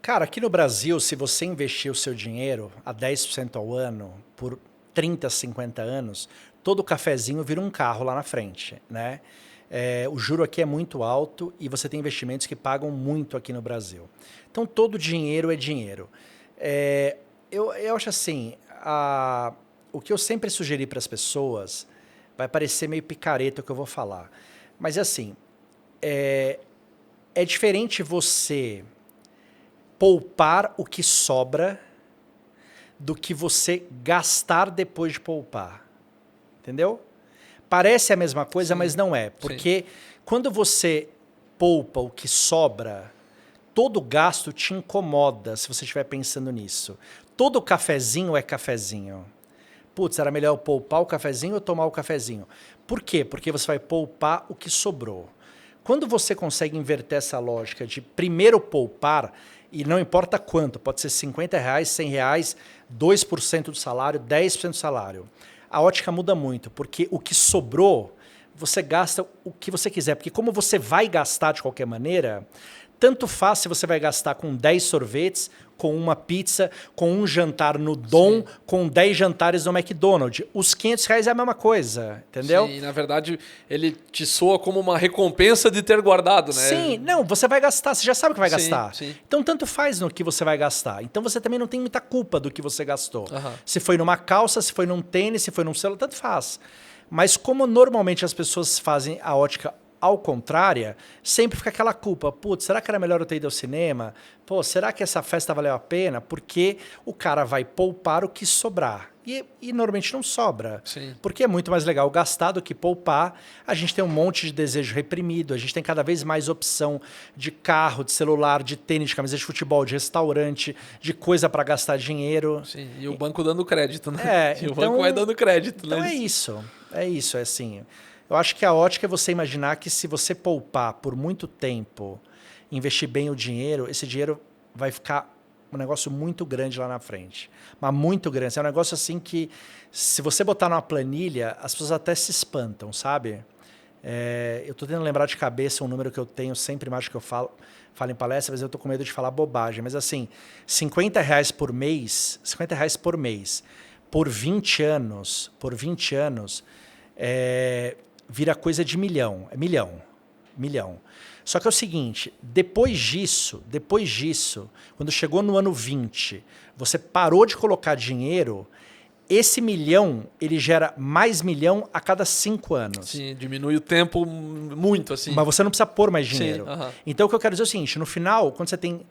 Cara, aqui no Brasil, se você investir o seu dinheiro a 10% ao ano, por 30, 50 anos, todo cafezinho vira um carro lá na frente, né? O juro aqui é muito alto e você tem investimentos que pagam muito aqui no Brasil. Então, todo dinheiro é dinheiro. Eu acho assim, o que eu sempre sugeri para as pessoas, vai parecer meio picareta o que eu vou falar, mas assim, é diferente você poupar o que sobra do que você gastar depois de poupar. Entendeu? Parece a mesma coisa, sim, mas não é. Porque sim, quando você poupa o que sobra, todo gasto te incomoda se você estiver pensando nisso. Todo cafezinho é cafezinho. Putz, era melhor eu poupar o cafezinho ou tomar o cafezinho? Por quê? Porque você vai poupar o que sobrou. Quando você consegue inverter essa lógica de primeiro poupar, e não importa quanto, pode ser R$50, R$100, 2% do salário, 10% do salário. A ótica muda muito, porque o que sobrou, você gasta o que você quiser. Porque como você vai gastar de qualquer maneira, tanto faz se você vai gastar com 10 sorvetes, com uma pizza, com um jantar no Dom, sim, com 10 jantares no McDonald's. Os R$500 é a mesma coisa, entendeu?
Sim, na verdade, ele te soa como uma recompensa de ter guardado, né?
Sim, não, você vai gastar, você já sabe que vai
sim,
gastar.
Sim.
Então, tanto faz no que você vai gastar. Então, você também não tem muita culpa do que você gastou.
Uhum.
Se foi numa calça, se foi num tênis, se foi num celular, tanto faz. Mas como normalmente as pessoas fazem a ótica ao contrário, sempre fica aquela culpa. Putz, será que era melhor eu ter ido ao cinema? Pô, será que essa festa valeu a pena? Porque o cara vai poupar o que sobrar. E normalmente não sobra.
Sim.
Porque é muito mais legal gastar do que poupar. A gente tem um monte de desejo reprimido, a gente tem cada vez mais opção de carro, de celular, de tênis, de camisa de futebol, de restaurante, de coisa para gastar dinheiro.
Sim, e o banco dando crédito, né?
E
o banco vai dando crédito,
então
né?
É isso, é assim. Eu acho que a ótica é você imaginar que se você poupar por muito tempo, investir bem o dinheiro, esse dinheiro vai ficar um negócio muito grande lá na frente. Mas muito grande. É um negócio assim que, se você botar numa planilha, as pessoas até se espantam, sabe? Eu estou tentando lembrar de cabeça um número que eu tenho sempre mais que eu falo em palestra, mas eu estou com medo de falar bobagem. Mas assim, R$50 por mês, R$50 por mês, por 20 anos, vira coisa de milhão. É milhão. Só que é o seguinte, depois disso, quando chegou no ano 20, você parou de colocar dinheiro, esse milhão, ele gera mais milhão a cada 5 anos.
Sim, diminui o tempo muito, assim.
Mas você não precisa pôr mais dinheiro.
Sim,
Então, o que eu quero dizer é o seguinte, no final, quando você tem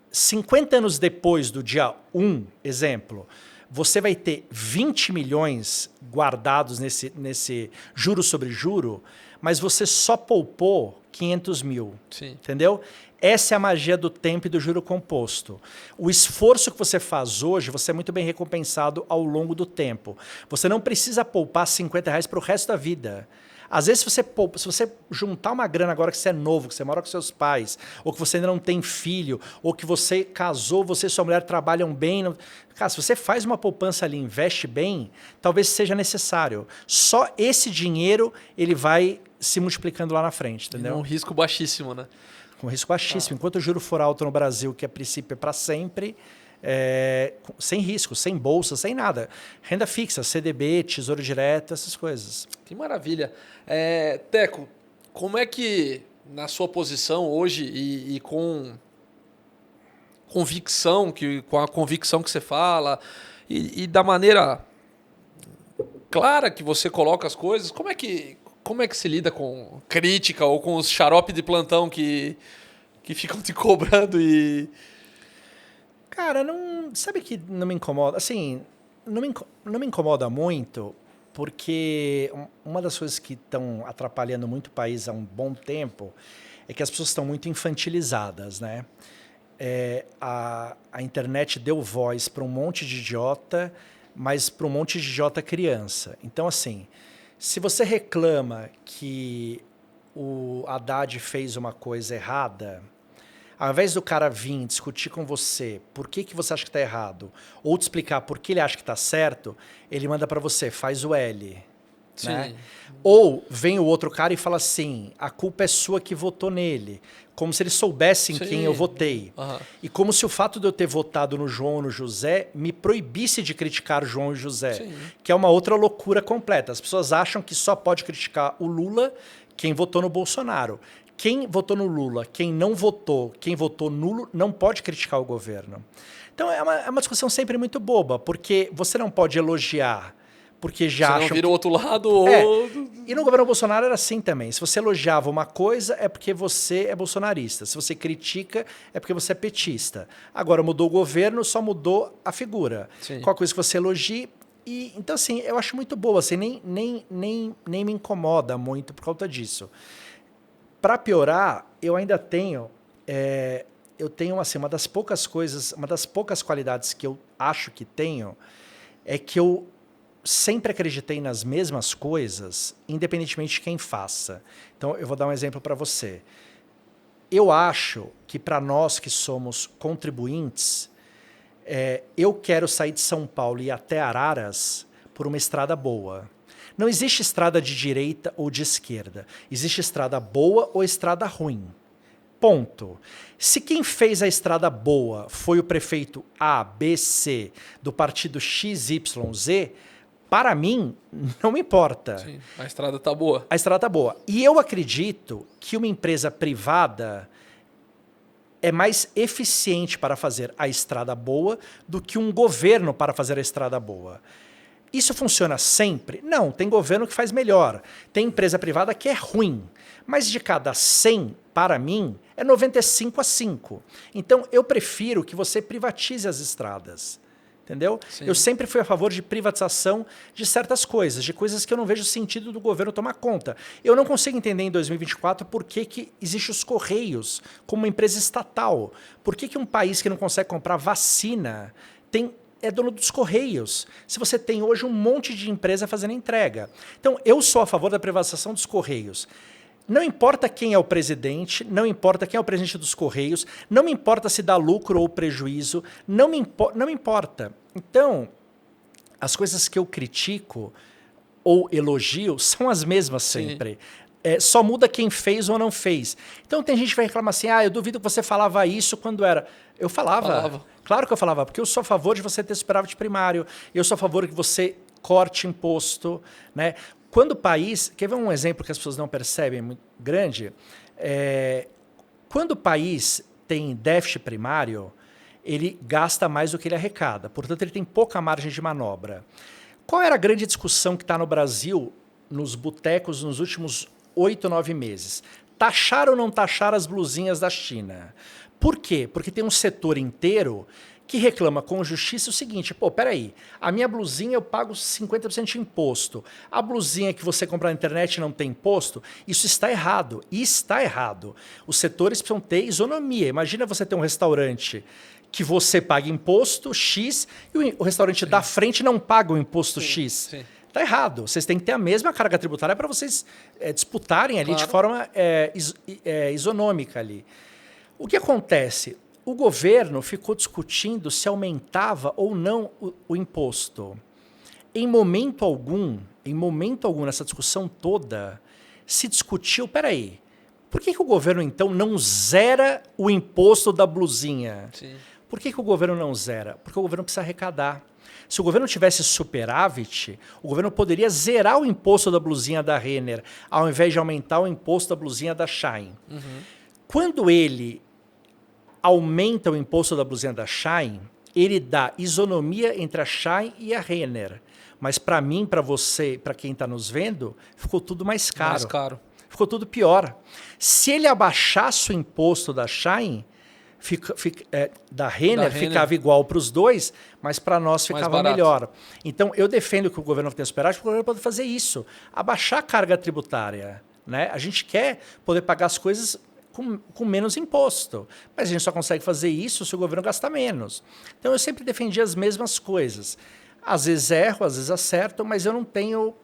50 anos depois do dia 1, exemplo, você vai ter 20 milhões guardados nesse juro sobre juro, mas você só poupou 500 mil.
Sim.
Entendeu? Essa é a magia do tempo e do juro composto. O esforço que você faz hoje, você é muito bem recompensado ao longo do tempo. Você não precisa poupar R$50 para o resto da vida. Às vezes, se você juntar uma grana agora que você é novo, que você mora com seus pais, ou que você ainda não tem filho, ou que você casou, você e sua mulher trabalham bem... Cara, se você faz uma poupança ali, investe bem, talvez seja necessário. Só esse dinheiro ele vai se multiplicando lá na frente, entendeu?
E um risco baixíssimo, né?
Com risco baixíssimo. Enquanto o juro for alto no Brasil, que a princípio é para sempre, sem risco, sem bolsa, sem nada. Renda fixa, CDB, Tesouro Direto, essas coisas.
Que maravilha. Teco, como é que, na sua posição hoje e com convicção, com a convicção que você fala e da maneira clara que você coloca as coisas, como é que se lida com crítica ou com os xarope de plantão que ficam te cobrando e...
Cara, sabe que não me incomoda? Assim, não me incomoda muito, porque uma das coisas que estão atrapalhando muito o país há um bom tempo é que as pessoas estão muito infantilizadas, né? A internet deu voz para um monte de idiota, mas para um monte de idiota criança. Então, assim, se você reclama que o Haddad fez uma coisa errada, ao invés do cara vir discutir com você por que você acha que está errado, ou te explicar por que ele acha que está certo, ele manda para você, faz o L.
Sim.
Né? Ou vem o outro cara e fala assim, a culpa é sua que votou nele. Como se eles soubessem
Sim.
quem eu votei.
Uhum.
E como se o fato de eu ter votado no João ou no José me proibisse de criticar o João e o José.
Sim.
Que é uma outra loucura completa. As pessoas acham que só pode criticar o Lula quem votou no Bolsonaro. Quem votou no Lula, quem não votou, quem votou nulo, não pode criticar o governo. Então é uma discussão sempre muito boba, porque você não pode elogiar, porque já acham...
Você não vira o outro lado ou...
E no governo Bolsonaro era assim também. Se você elogiava uma coisa, é porque você é bolsonarista. Se você critica, é porque você é petista. Agora mudou o governo, só mudou a figura.
Sim.
Qual coisa que você elogie... Então, assim, eu acho muito boa. Assim, nem me incomoda muito por conta disso. Para piorar, eu ainda tenho... eu tenho assim, uma das poucas qualidades que eu acho que tenho é que eu sempre acreditei nas mesmas coisas, independentemente de quem faça. Então, eu vou dar um exemplo para você. Eu acho que para nós que somos contribuintes, eu quero sair de São Paulo e ir até Araras por uma estrada boa. Não existe estrada de direita ou de esquerda. Existe estrada boa ou estrada ruim. Ponto. Se quem fez a estrada boa foi o prefeito A, B, C do partido XYZ, para mim, não me importa.
Sim, a estrada está boa.
A estrada está boa. E eu acredito que uma empresa privada é mais eficiente para fazer a estrada boa do que um governo para fazer a estrada boa. Isso funciona sempre? Não, tem governo que faz melhor. Tem empresa privada que é ruim. Mas de cada 100, para mim, é 95-5. Então, eu prefiro que você privatize as estradas. Entendeu?
Sim.
Eu sempre fui a favor de privatização de certas coisas, de coisas que eu não vejo sentido do governo tomar conta. Eu não consigo entender em 2024 por que existe os Correios como uma empresa estatal. Por que um país que não consegue comprar vacina é dono dos Correios, se você tem hoje um monte de empresa fazendo entrega. Então, eu sou a favor da privatização dos Correios. Não importa quem é o presidente, não importa quem é o presidente dos Correios, não me importa se dá lucro ou prejuízo, não me importa. Então, as coisas que eu critico ou elogio são as mesmas sempre. Só muda quem fez ou não fez. Então, tem gente que vai reclamar assim, eu duvido que você falava isso quando era... Eu falava. Claro que eu falava, porque eu sou a favor de você ter superávit primário, eu sou a favor que você corte imposto, né? Quando o país... Quer ver um exemplo que as pessoas não percebem muito grande? Quando o país tem déficit primário, ele gasta mais do que ele arrecada. Portanto, ele tem pouca margem de manobra. Qual era a grande discussão que está no Brasil, nos botecos, nos últimos 8, 9 meses? Taxar ou não taxar as blusinhas da China? Por quê? Porque tem um setor inteiro que reclama com justiça o seguinte, peraí, a minha blusinha eu pago 50% de imposto, a blusinha que você compra na internet não tem imposto, isso está errado, e está errado. Os setores precisam ter isonomia. Imagina você ter um restaurante que você paga imposto X e o restaurante da frente não paga o imposto X. Está errado. Vocês têm que ter a mesma carga tributária para vocês disputarem ali de forma isonômica ali. O que acontece? O governo ficou discutindo se aumentava ou não o imposto. Em momento algum nessa discussão toda, se discutiu, por que o governo então não zera o imposto da blusinha?
Sim.
Por que o governo não zera? Porque o governo precisa arrecadar. Se o governo tivesse superávit, o governo poderia zerar o imposto da blusinha da Renner, ao invés de aumentar o imposto da blusinha da Shein. Quando ele aumenta o imposto da blusinha da Shein, ele dá isonomia entre a Shein e a Renner. Mas para mim, para você, para quem está nos vendo, ficou tudo mais caro.
Mais caro.
Ficou tudo pior. Se ele abaixasse o imposto da Shein, da Renner ficava igual para os dois, mas para nós ficava melhor. Então, eu defendo que o governo tenha superávit, porque o governo pode fazer isso, abaixar a carga tributária. Né? A gente quer poder pagar as coisas com menos imposto, mas a gente só consegue fazer isso se o governo gastar menos. Então, eu sempre defendi as mesmas coisas. Às vezes erro, às vezes acerto, mas eu não tenho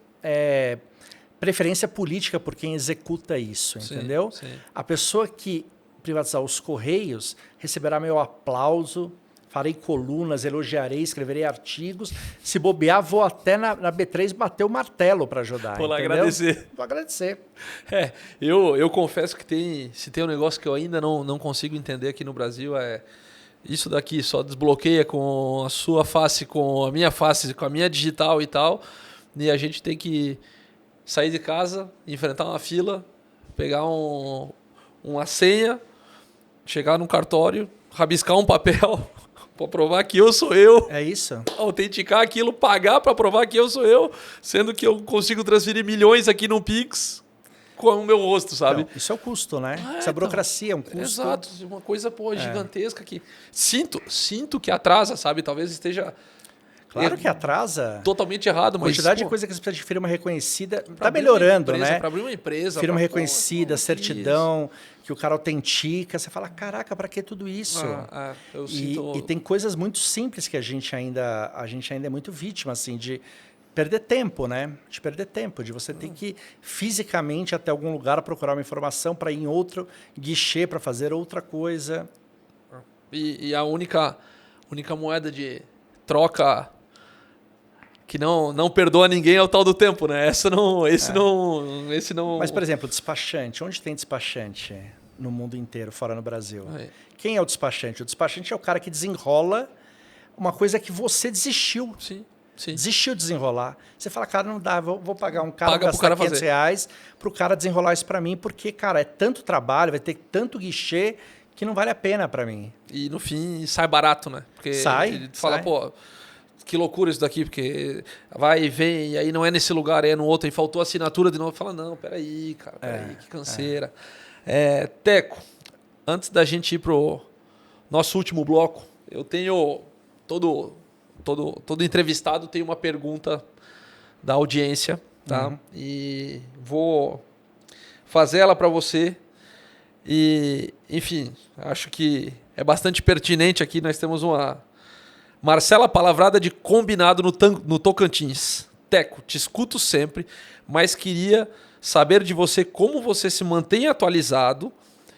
preferência política por quem executa isso, entendeu?
Sim.
A pessoa que privatizar os Correios receberá meu aplauso, farei colunas, elogiarei, escreverei artigos. Se bobear, vou até na B3 bater o martelo para ajudar.
Vou lá agradecer.
Vou agradecer.
Eu confesso que se tem um negócio que eu ainda não consigo entender aqui no Brasil isso daqui, só desbloqueia com a sua face, com a minha face, com a minha digital e tal, e a gente tem que sair de casa, enfrentar uma fila, pegar uma senha, chegar num cartório, rabiscar um papel para provar que eu sou eu.
É isso.
Autenticar aquilo, pagar para provar que eu sou eu, sendo que eu consigo transferir milhões aqui no Pix com o meu rosto, sabe?
Então, isso é o custo, né? Isso é burocracia, é um custo.
Exato, uma coisa gigantesca que sinto que atrasa, sabe? Talvez esteja...
Claro que atrasa.
Totalmente errado, mas...
A quantidade de coisa que você precisa de firma reconhecida está melhorando, né?
Para abrir uma empresa.
Firma reconhecida, certidão, que o cara autentica. Você fala, caraca, para que tudo isso?
Eu sinto...
E tem coisas muito simples que a gente ainda é muito vítima, assim, de perder tempo, né? De perder tempo, de você ter que fisicamente até algum lugar procurar uma informação para ir em outro guichê para fazer outra coisa.
E a única moeda de troca que não perdoa ninguém é o tal do tempo, né? Esse não...
Mas, por exemplo, despachante. Onde tem despachante no mundo inteiro, fora no Brasil? Quem é o despachante? O despachante é o cara que desenrola uma coisa que você desistiu.
Sim.
Desistiu de desenrolar. Você fala, cara, não dá, vou pagar um cara,
gastar
R$500 para o cara desenrolar isso para mim, porque, cara, é tanto trabalho, vai ter tanto guichê que não vale a pena para mim.
E no fim sai barato, né? Porque ele fala, pô, que loucura isso daqui, porque vai e vem, e aí não é nesse lugar, é no outro, e faltou assinatura de novo. Fala, não, peraí, cara, que canseira. Teco, antes da gente ir pro nosso último bloco, eu tenho todo entrevistado tem uma pergunta da audiência, tá? E vou fazer ela para você. E, enfim, acho que é bastante pertinente aqui. Nós temos uma Marcela Palavrada de Combinado no Tocantins. Teco, te escuto sempre, mas queria saber de você como você se mantém atualizado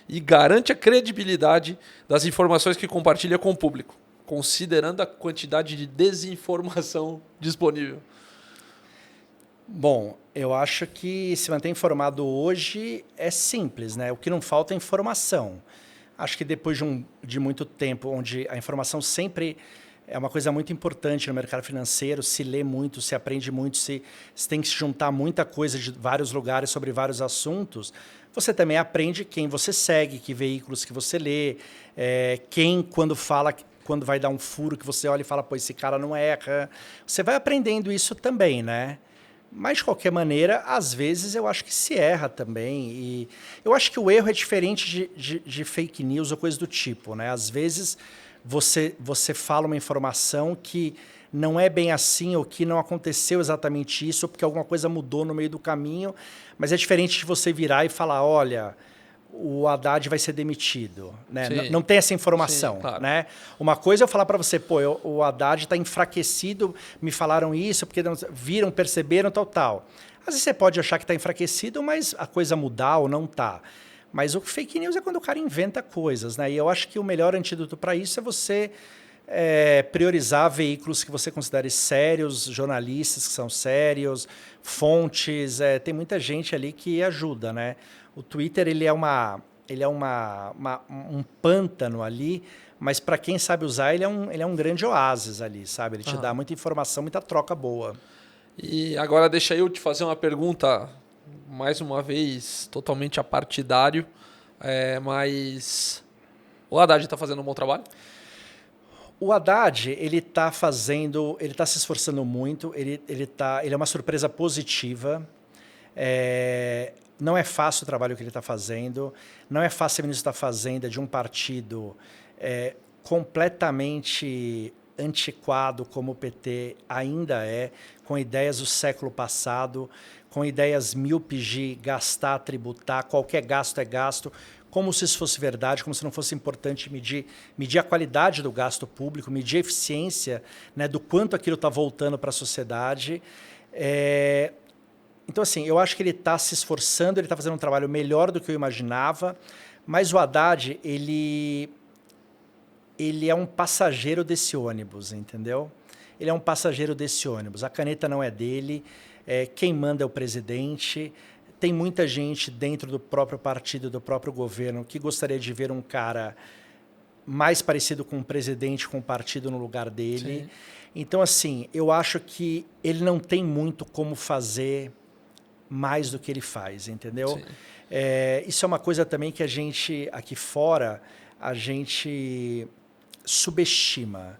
e garante a credibilidade das informações que compartilha com o público, considerando a quantidade de desinformação disponível.
Bom, eu acho que se manter informado hoje é simples, né? O que não falta é informação. Acho que depois de muito tempo, onde a informação sempre é uma coisa muito importante no mercado financeiro, se lê muito, se aprende muito, se tem que se juntar muita coisa de vários lugares sobre vários assuntos, você também aprende quem você segue, que veículos que você lê, quem quando fala... Quando vai dar um furo que você olha e fala, pô, esse cara não erra. Você vai aprendendo isso também, né? Mas, de qualquer maneira, às vezes eu acho que se erra também. E eu acho que o erro é diferente de fake news ou coisa do tipo, né? Às vezes você fala uma informação que não é bem assim, ou que não aconteceu exatamente isso, ou porque alguma coisa mudou no meio do caminho. Mas é diferente de você virar e falar, olha... o Haddad vai ser demitido, né? Não tem essa informação,
claro.
Né? Uma coisa é eu falar para você, pô, o Haddad está enfraquecido, me falaram isso, porque viram, perceberam, tal. Às vezes você pode achar que está enfraquecido, mas a coisa mudar ou não tá. Mas o fake news é quando o cara inventa coisas, né? E eu acho que o melhor antídoto para isso é você priorizar veículos que você considere sérios, jornalistas que são sérios, fontes, tem muita gente ali que ajuda, né? O Twitter ele é um pântano ali, mas para quem sabe usar, ele é um grande oásis ali, sabe? Ele te dá muita informação, muita troca boa.
E agora deixa eu te fazer uma pergunta, mais uma vez, totalmente apartidário, mas o Haddad está fazendo um bom trabalho?
O Haddad, ele está se esforçando muito, ele é uma surpresa positiva. Não é fácil o trabalho que ele está fazendo, não é fácil ser ministro da Fazenda de um partido completamente antiquado como o PT ainda é, com ideias do século passado, com ideias míopes de gastar, tributar, qualquer gasto é gasto, como se isso fosse verdade, como se não fosse importante medir a qualidade do gasto público, medir a eficiência, né, do quanto aquilo está voltando para a sociedade. Então, assim, eu acho que ele está se esforçando, ele está fazendo um trabalho melhor do que eu imaginava, mas o Haddad, ele é um passageiro desse ônibus, entendeu? Ele é um passageiro desse ônibus. A caneta não é dele, quem manda é o presidente. Tem muita gente dentro do próprio partido, do próprio governo, que gostaria de ver um cara mais parecido com um presidente, com um partido no lugar dele. Sim. Então, assim, eu acho que ele não tem muito como fazer mais do que ele faz, entendeu? Isso é uma coisa também que a gente, aqui fora, a gente subestima.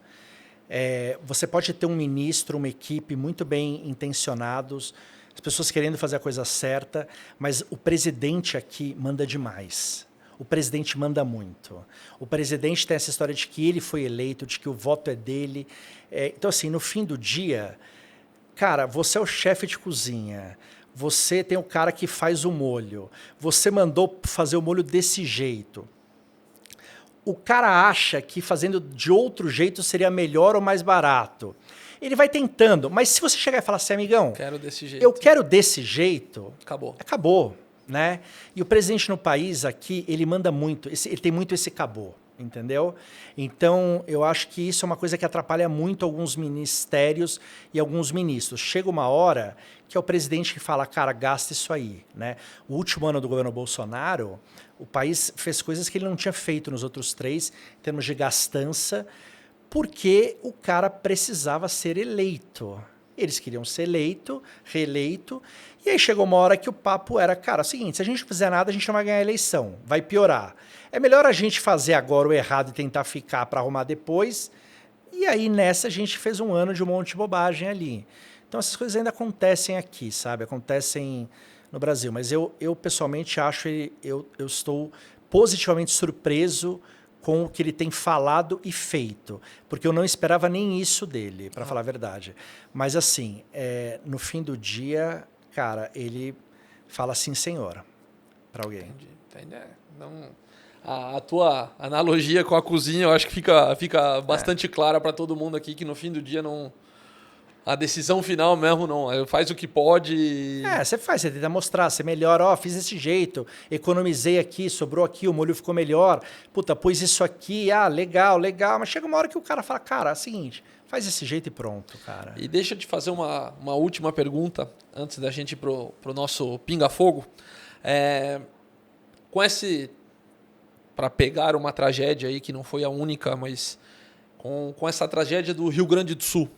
Você pode ter um ministro, uma equipe muito bem intencionados, as pessoas querendo fazer a coisa certa, mas o presidente aqui manda demais. O presidente manda muito. O presidente tem essa história de que ele foi eleito, de que o voto é dele. Então, assim, no fim do dia, cara, você é o chefe de cozinha, você tem o cara que faz o molho, você mandou fazer o molho desse jeito. O cara acha que fazendo de outro jeito seria melhor ou mais barato. Ele vai tentando, mas se você chegar e falar assim, amigão,
quero desse jeito.
Eu quero desse jeito,
acabou.
Acabou, né? E o presidente no país aqui, ele manda muito, ele tem muito esse acabou, entendeu? Então, eu acho que isso é uma coisa que atrapalha muito alguns ministérios e alguns ministros. Chega uma hora que é o presidente que fala, cara, gasta isso aí, né? O último ano do governo Bolsonaro, o país fez coisas que ele não tinha feito nos outros 3, em termos de gastança, porque o cara precisava ser eleito. Eles queriam ser eleito, reeleito, e aí chegou uma hora que o papo era, cara, é o seguinte, se a gente não fizer nada, a gente não vai ganhar a eleição, vai piorar. É melhor a gente fazer agora o errado e tentar ficar para arrumar depois, e aí nessa a gente fez um ano de um monte de bobagem ali. Então essas coisas ainda acontecem aqui, sabe? Acontecem no Brasil, mas eu pessoalmente acho, eu estou positivamente surpreso com o que ele tem falado e feito, porque eu não esperava nem isso dele, para falar a verdade. Mas assim, no fim do dia, cara, ele fala sim, senhor, para alguém.
Entendi. Não, a tua analogia com a cozinha, eu acho que fica bastante clara para todo mundo aqui, que no fim do dia não... A decisão final mesmo não, faz o que pode.
Você faz, você tenta mostrar, você melhora, fiz desse jeito, economizei aqui, sobrou aqui, o molho ficou melhor, puta, pus isso aqui, legal, mas chega uma hora que o cara fala, cara, é o seguinte, faz desse jeito e pronto, cara.
E deixa eu te fazer uma última pergunta, antes da gente ir pro nosso pinga-fogo. Para pegar uma tragédia aí, que não foi a única, mas com essa tragédia do Rio Grande do Sul,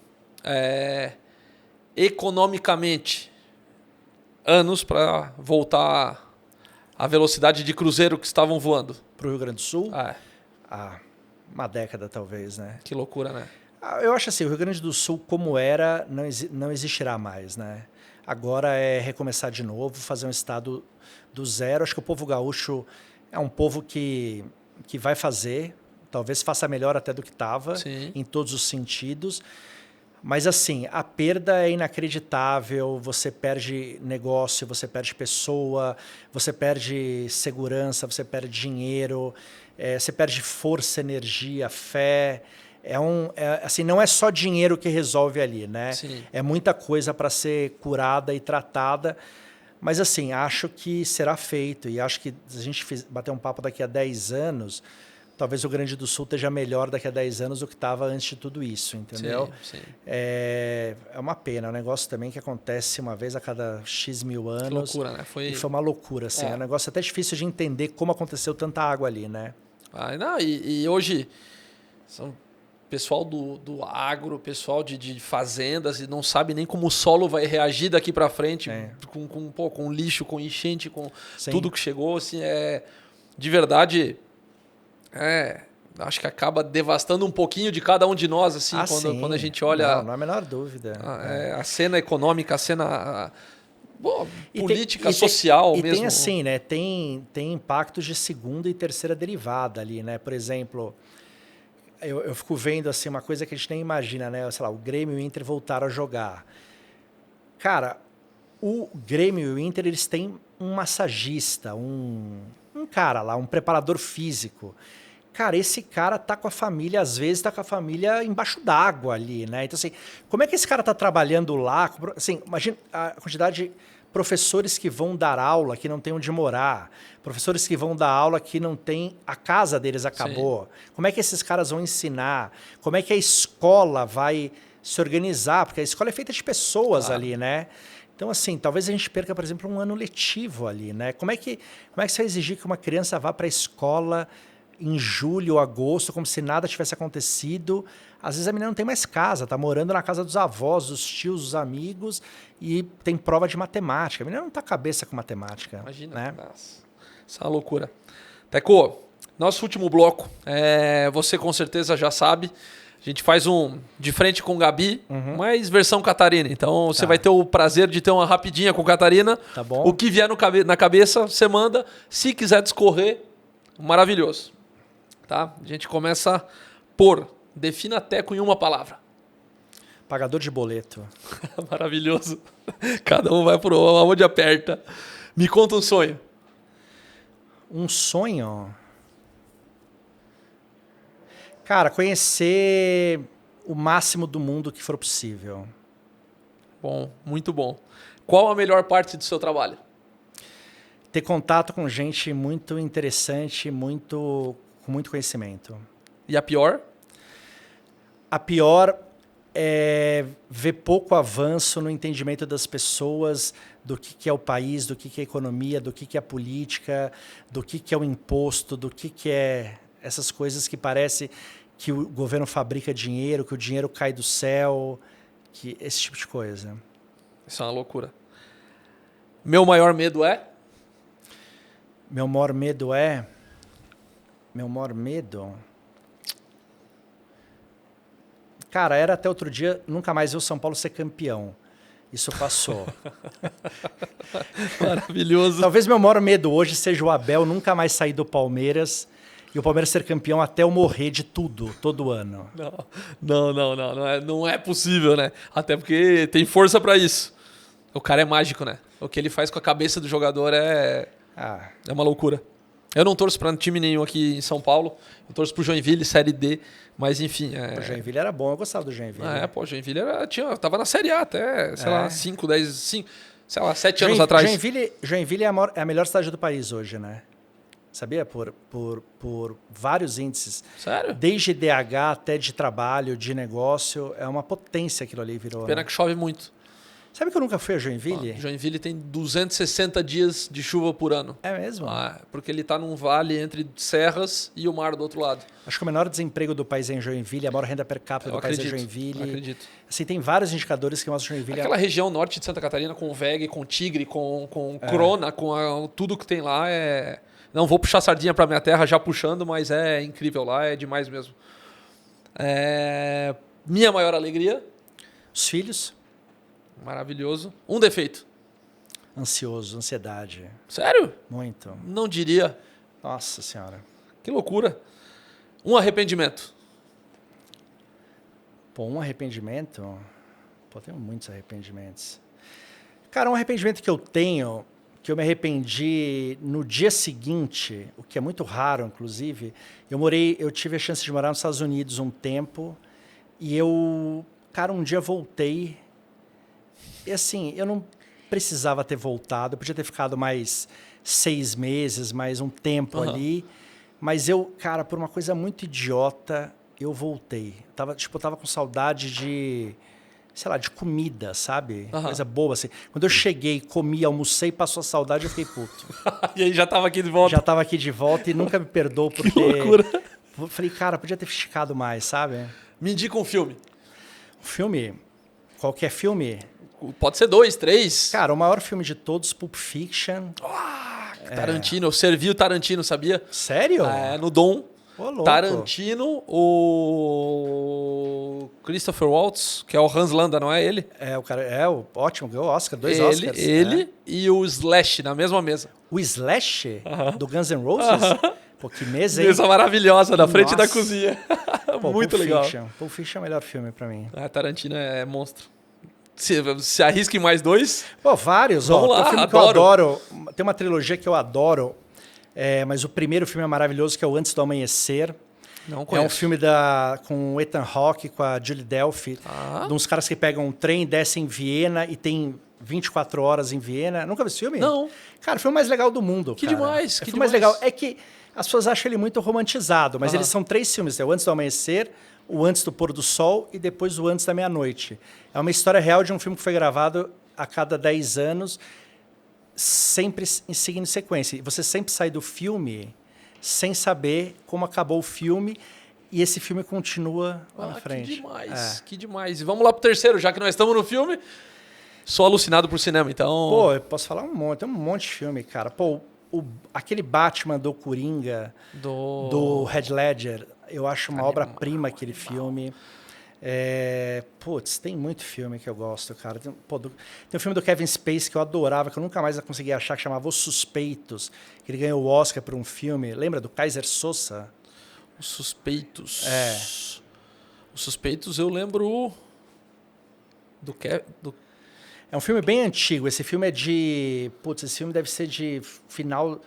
economicamente, anos para voltar à velocidade de cruzeiro que estavam voando.
Para o Rio Grande do Sul? Uma década talvez, né?
Que loucura, né?
Eu acho assim, o Rio Grande do Sul como era, não existirá mais, né? Agora é recomeçar de novo, fazer um estado do zero. Acho que o povo gaúcho é um povo que vai fazer, talvez faça melhor até do que estava, em todos os sentidos. Mas assim, a perda é inacreditável, você perde negócio, você perde pessoa, você perde segurança, você perde dinheiro, você perde força, energia, fé. Assim, não é só dinheiro que resolve ali, né?
Sim.
É muita coisa para ser curada e tratada. Mas assim, acho que será feito e acho que se a gente bater um papo daqui a 10 anos... Talvez o Rio Grande do Sul esteja melhor daqui a 10 anos do que estava antes de tudo isso, entendeu?
Sim.
É uma pena, é um negócio também que acontece uma vez a cada X mil anos. Que
loucura, né?
E foi uma loucura, assim. É um negócio até difícil de entender como aconteceu tanta água ali, né?
E hoje, São pessoal do agro, pessoal de fazendas e não sabe nem como o solo vai reagir daqui para frente com lixo, com enchente, com
Sim.
tudo que chegou. Assim, de verdade, acho que acaba devastando um pouquinho de cada um de nós assim, quando a gente olha...
Não há a menor dúvida.
A cena econômica, a cena política,
tem,
social
e
mesmo.
E tem assim, né? Tem impactos de segunda e terceira derivada ali, né? Por exemplo... Eu fico vendo assim, uma coisa que a gente nem imagina, né? Sei lá, o Grêmio e o Inter voltaram a jogar. Cara, o Grêmio e o Inter, eles têm um massagista, um cara lá, um preparador físico. Cara, esse cara tá com a família, às vezes tá com a família embaixo d'água ali, né? Então, assim, como é que esse cara tá trabalhando lá? Assim, imagina a quantidade de professores que vão dar aula, que não tem onde morar, professores que vão dar aula que não tem, a casa deles acabou. Sim. Como é que esses caras vão ensinar? Como é que a escola vai se organizar? Porque a escola é feita de pessoas ali, né? Então, assim, talvez a gente perca, por exemplo, um ano letivo ali, né? Como é que você vai exigir que uma criança vá para a escola em julho, agosto, como se nada tivesse acontecido? Às vezes a menina não tem mais casa, tá morando na casa dos avós, dos tios, dos amigos e tem prova de matemática. A menina não tá cabeça com matemática.
Imagina,
né?
Nossa, isso é uma loucura. Teco, nosso último bloco, você com certeza já sabe, a gente faz um de frente com o Gabi, mas versão Catarina. Então você vai ter o prazer de ter uma rapidinha com Catarina.
Tá bom.
O que vier na cabeça, você manda. Se quiser discorrer, maravilhoso. Tá? A gente começa por... Defina Teco em uma palavra.
Pagador de boleto.
Maravilhoso. Cada um vai por onde aperta. Me conta um sonho.
Um sonho? Cara, conhecer o máximo do mundo que for possível.
Bom, muito bom. Qual a melhor parte do seu trabalho?
Ter contato com gente muito interessante, com muito conhecimento.
E a pior?
A pior é ver pouco avanço no entendimento das pessoas do que é o país, do que é a economia, do que é a política, do que é o imposto, do que é essas coisas que parece que o governo fabrica dinheiro, que o dinheiro cai do céu, que esse tipo de coisa.
Isso é uma loucura. Meu maior medo é?
Meu maior medo é... Meu maior medo... Cara, era até outro dia, nunca mais ver o São Paulo ser campeão. Isso passou.
Maravilhoso.
Talvez meu maior medo hoje seja o Abel nunca mais sair do Palmeiras e o Palmeiras ser campeão até eu morrer de tudo, todo ano.
Não é possível, né? Até porque tem força pra isso. O cara é mágico, né? O que ele faz com a cabeça do jogador é uma loucura. Eu não torço para time nenhum aqui em São Paulo. Eu torço pro Joinville, Série D. Mas, enfim...
O Joinville era bom, eu gostava do Joinville.
O Joinville tava na Série A até, sei lá, 7 anos atrás.
Joinville é a melhor cidade do país hoje, né? Sabia? Por vários índices.
Sério?
Desde DH até de trabalho, de negócio. É uma potência aquilo ali virou.
Pena que chove muito.
Sabe que eu nunca fui a Joinville?
Joinville tem 260 dias de chuva por ano.
É mesmo?
Porque ele está num vale entre serras e o mar do outro lado.
Acho que o menor desemprego do país é em Joinville, a maior renda per capita do país é Joinville.
Acredito.
Assim, tem vários indicadores que mostram Joinville.
Aquela região norte de Santa Catarina com Veg, com Tigre, com Crona, com tudo que tem lá é... Não vou puxar sardinha para minha terra já puxando, mas é incrível lá, é demais mesmo. Minha maior alegria?
Os filhos.
Maravilhoso. Um defeito?
Ansioso, ansiedade.
Sério?
Muito.
Não diria.
Nossa Senhora.
Que loucura. Um arrependimento?
Pô, um arrependimento? Pô, tenho muitos arrependimentos. Cara, um arrependimento que eu tenho, que eu me arrependi no dia seguinte, o que é muito raro, inclusive, eu tive a chance de morar nos Estados Unidos um tempo e um dia voltei. E assim, eu não precisava ter voltado, eu podia ter ficado mais 6 meses, mais um tempo ali, mas por uma coisa muito idiota, eu voltei. Eu tava com saudade de comida, sabe? Coisa boa, assim. Quando eu cheguei, comi, almocei, passou a saudade, eu fiquei puto.
E aí já tava aqui de volta.
Já tava aqui de volta e nunca me perdoou por
que loucura.
falei, cara, podia ter esticado mais, sabe?
Me indica um filme.
Um filme, qualquer filme.
Pode ser 2, 3.
Cara, o maior filme de todos, Pulp Fiction.
Tarantino, eu servi o Tarantino, sabia?
Sério?
No Dom.
Ô, louco.
Tarantino, o Christopher Waltz, que é o Hans Landa, não é ele?
O cara, ótimo, ganhou Oscar, 2
ele,
Oscars.
Ele e o Slash na mesma mesa.
O Slash do Guns N' Roses? Pô, que mesa, hein?
Mesa maravilhosa, na frente da
Nossa.
cozinha.
Pô,
Muito
Pulp
legal.
Fiction. Pulp Fiction é o melhor filme pra mim.
Tarantino é monstro. Se arrisca em mais 2?
Pô, vários.
Vamos lá,
tem um filme que eu adoro. Tem uma trilogia que eu adoro, mas o primeiro filme é maravilhoso, que é o Antes do Amanhecer.
Não conheço.
É um filme com o Ethan Hawke, com a Julie Delphi, de uns caras que pegam um trem, descem em Viena e tem 24 horas em Viena. Nunca viu esse filme?
Não.
Cara, o filme mais legal do mundo.
Que
cara.
demais,
É o
que
filme mais
demais.
legal. É que as pessoas acham ele muito romantizado, mas eles são 3 filmes. É o Antes do Amanhecer, o Antes do Pôr do Sol e depois o Antes da Meia-Noite. É uma história real de um filme que foi gravado a cada 10 anos, sempre seguindo sequência. E você sempre sai do filme sem saber como acabou o filme e esse filme continua lá na frente.
Que demais, que demais. E vamos lá pro terceiro, já que nós estamos no filme. Sou alucinado por cinema, então...
Pô, eu posso falar um monte, tem um monte de filme, cara. Pô, aquele Batman do Coringa, do Heath Ledger, eu acho uma obra-prima aquele filme. Putz, tem muito filme que eu gosto, cara. Tem um filme do Kevin Spacey que eu adorava, que eu nunca mais consegui achar, que chamava Os Suspeitos, que ele ganhou o Oscar por um filme. Lembra do Kaiser Sosa?
Os Suspeitos. Os Suspeitos eu lembro do
É um filme bem antigo. Esse filme é de... Putz, esse filme deve ser de final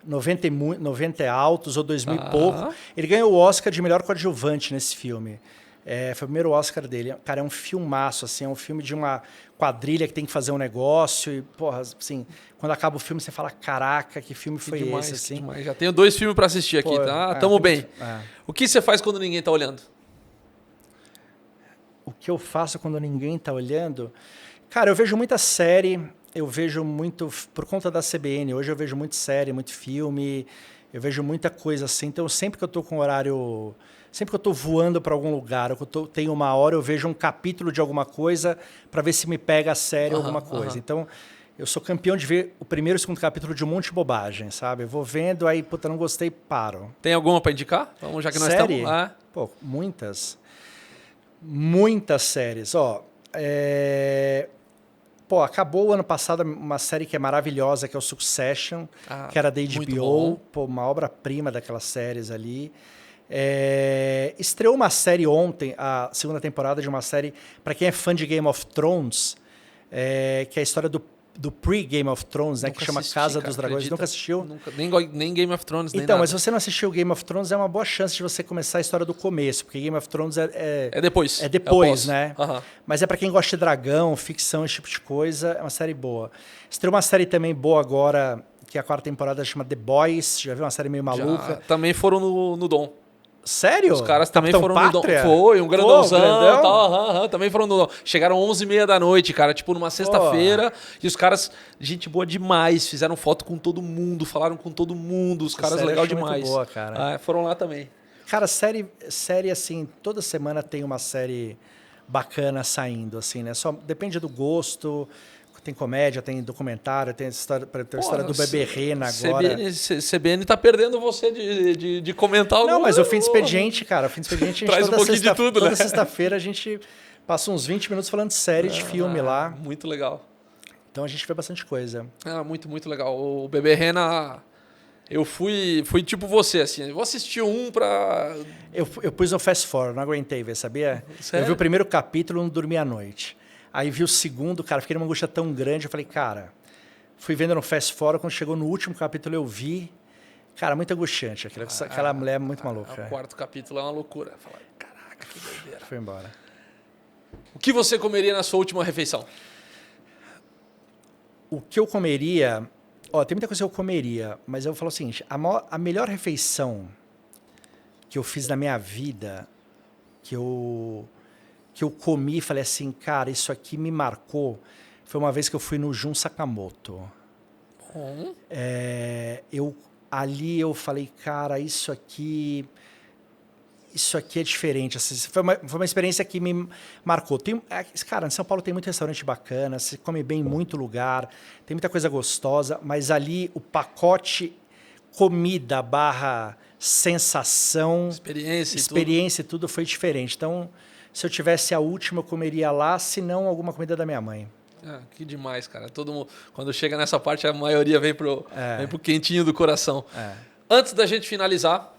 90 altos ou 2000 e pouco. Ele ganhou o Oscar de melhor coadjuvante nesse filme. Foi o primeiro Oscar dele. Cara, é um filmaço, assim. É um filme de uma quadrilha que tem que fazer um negócio. E, porra, assim, quando acaba o filme, você fala, caraca, que filme foi
demais,
esse, assim?
Demais. Já tenho 2 filmes para assistir aqui, tá? Tamo bem. O que você faz quando ninguém tá olhando?
O que eu faço quando ninguém tá olhando? Cara, eu vejo muita série, eu vejo muito... Por conta da CBN, hoje eu vejo muito série, muito filme, eu vejo muita coisa assim. Então, sempre que eu tô com horário... Sempre que eu tô voando para algum lugar, ou que eu tenho uma hora, eu vejo um capítulo de alguma coisa para ver se me pega a série alguma coisa. Então, eu sou campeão de ver o primeiro e o segundo capítulo de um monte de bobagem, sabe? Eu vou vendo, aí, puta, não gostei, paro.
Tem alguma para indicar? Vamos, já que nós
Série?
estamos lá.
Pô, muitas. Muitas séries. Pô, acabou o ano passado uma série que é maravilhosa, que é o Succession, que era da HBO. Pô, uma obra-prima daquelas séries ali. Estreou uma série ontem, a segunda temporada de uma série, para quem é fã de Game of Thrones, que é a história do pre-Game of Thrones, né, que chama Casa dos Dragões.
Acredita?
Nunca assistiu?
Nunca, nem Game of Thrones, nem
Então,
nada.
mas se você não assistiu Game of Thrones, é uma boa chance de você começar a história do começo, porque Game of Thrones
é depois.
É depois, né?
Uhum.
Mas é para quem gosta de dragão, ficção, esse tipo de coisa, é uma série boa. Estreou uma série também boa agora, que é a 4ª temporada, chama The Boys, já viu? Uma série meio maluca.
Já, também foram no Dom.
Sério?
Os caras também
Capitão
foram
Pátria?
no Dom. Foi, um grandãozão.
Grandão?
Tal, também foram no Dom. Chegaram 11h30 da noite, cara, tipo numa sexta-feira. E os caras, gente boa demais, fizeram foto com todo mundo, falaram com todo mundo. Os caras legal demais.
Muito boa, cara.
Foram lá também.
Cara, série assim, toda semana tem uma série bacana saindo, assim, né? Só depende do gosto. Tem comédia, tem documentário, tem a história do Bebê Rena agora.
CBN tá perdendo você de comentar algo.
Não, mas o Fim de Expediente, cara, o Fim de Expediente, a gente
traz um pouquinho de tudo,
toda
né?
sexta-feira a gente passa uns 20 minutos falando de série, de filme lá.
Muito legal.
Então a gente vê bastante coisa.
Muito, muito legal. O Bebê Rena, eu fui tipo você, assim. Eu vou assistir um pra...
Eu pus no Fast Forward, não aguentei ver, sabia?
Sério?
Eu vi o primeiro capítulo e não dormi à noite. Aí vi o segundo, cara, fiquei numa angústia tão grande, eu falei, cara, fui vendo no Fast Forward, quando chegou no último capítulo eu vi, cara, muito angustiante, aquela mulher é muito maluca.
O 4º capítulo é uma loucura. Falei, caraca, que doideira.
Foi embora.
O que você comeria na sua última refeição?
O que eu comeria... tem muita coisa que eu comeria, mas eu vou falar o seguinte, a melhor refeição que eu fiz na minha vida, que eu comi e falei assim, cara, isso aqui me marcou, foi uma vez que eu fui no Jun Sakamoto. Ali eu falei, cara, isso aqui isso aqui é diferente. Assim, foi uma experiência que me marcou. Cara, em São Paulo tem muito restaurante bacana, se come bem em muito lugar, tem muita coisa gostosa, mas ali o pacote comida barra sensação, experiência e tudo foi diferente. Então, se eu tivesse a última, eu comeria lá, se não, alguma comida da minha mãe.
Que demais, cara. Todo mundo, quando chega nessa parte, a maioria vem pro quentinho do coração. Antes da gente finalizar,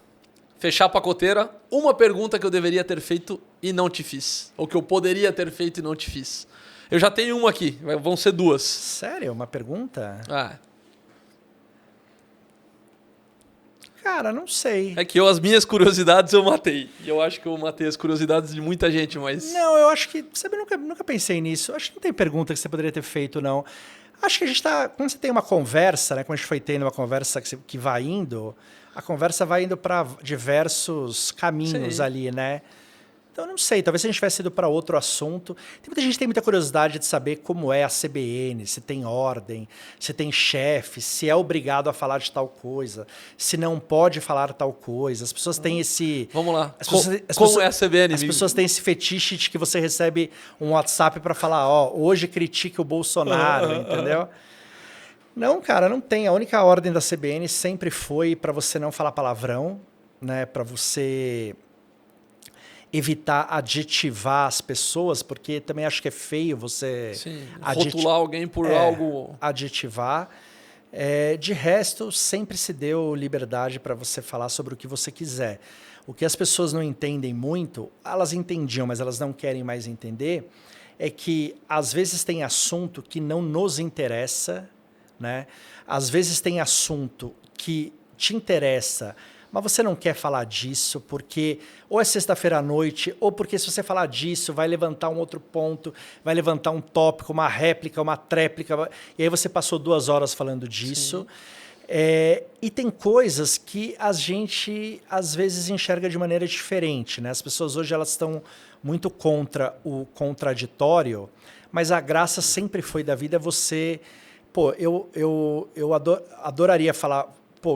fechar a pacoteira, uma pergunta que eu deveria ter feito e não te fiz. Ou que eu poderia ter feito e não te fiz. Eu já tenho uma aqui, vão ser 2.
Sério? Uma pergunta? Cara, não sei.
É que as minhas curiosidades eu matei. E eu acho que eu matei as curiosidades de muita gente, mas...
Não, eu acho que... Sabe, eu nunca pensei nisso. Eu acho que não tem pergunta que você poderia ter feito, não. Acho que a gente tá... Quando você tem uma conversa, né? Quando a gente foi tendo uma conversa que vai indo, a conversa vai indo para diversos caminhos ali, né? Então, eu não sei, talvez se a gente tivesse ido para outro assunto. Tem muita gente que tem muita curiosidade de saber como é a CBN, se tem ordem, se tem chefe, se é obrigado a falar de tal coisa, se não pode falar tal coisa. As pessoas têm esse...
Vamos lá. Como é a CBN?
As pessoas têm esse fetiche de que você recebe um WhatsApp para falar, hoje critique o Bolsonaro, entendeu? Não, cara, não tem. A única ordem da CBN sempre foi para você não falar palavrão, né? Para você evitar adjetivar as pessoas, porque também acho que é feio você
rotular alguém por algo...
Adjetivar. De resto, sempre se deu liberdade para você falar sobre o que você quiser. O que as pessoas não entendem muito, elas entendiam, mas elas não querem mais entender, é que às vezes tem assunto que não nos interessa, né? Às vezes tem assunto que te interessa, mas você não quer falar disso porque ou é sexta-feira à noite, ou porque se você falar disso vai levantar um outro ponto, vai levantar um tópico, uma réplica, uma tréplica, e aí você passou 2 horas falando disso. E tem coisas que a gente às vezes enxerga de maneira diferente, né? As pessoas hoje elas estão muito contra o contraditório, mas a graça sempre foi da vida você... Pô, eu adoraria falar...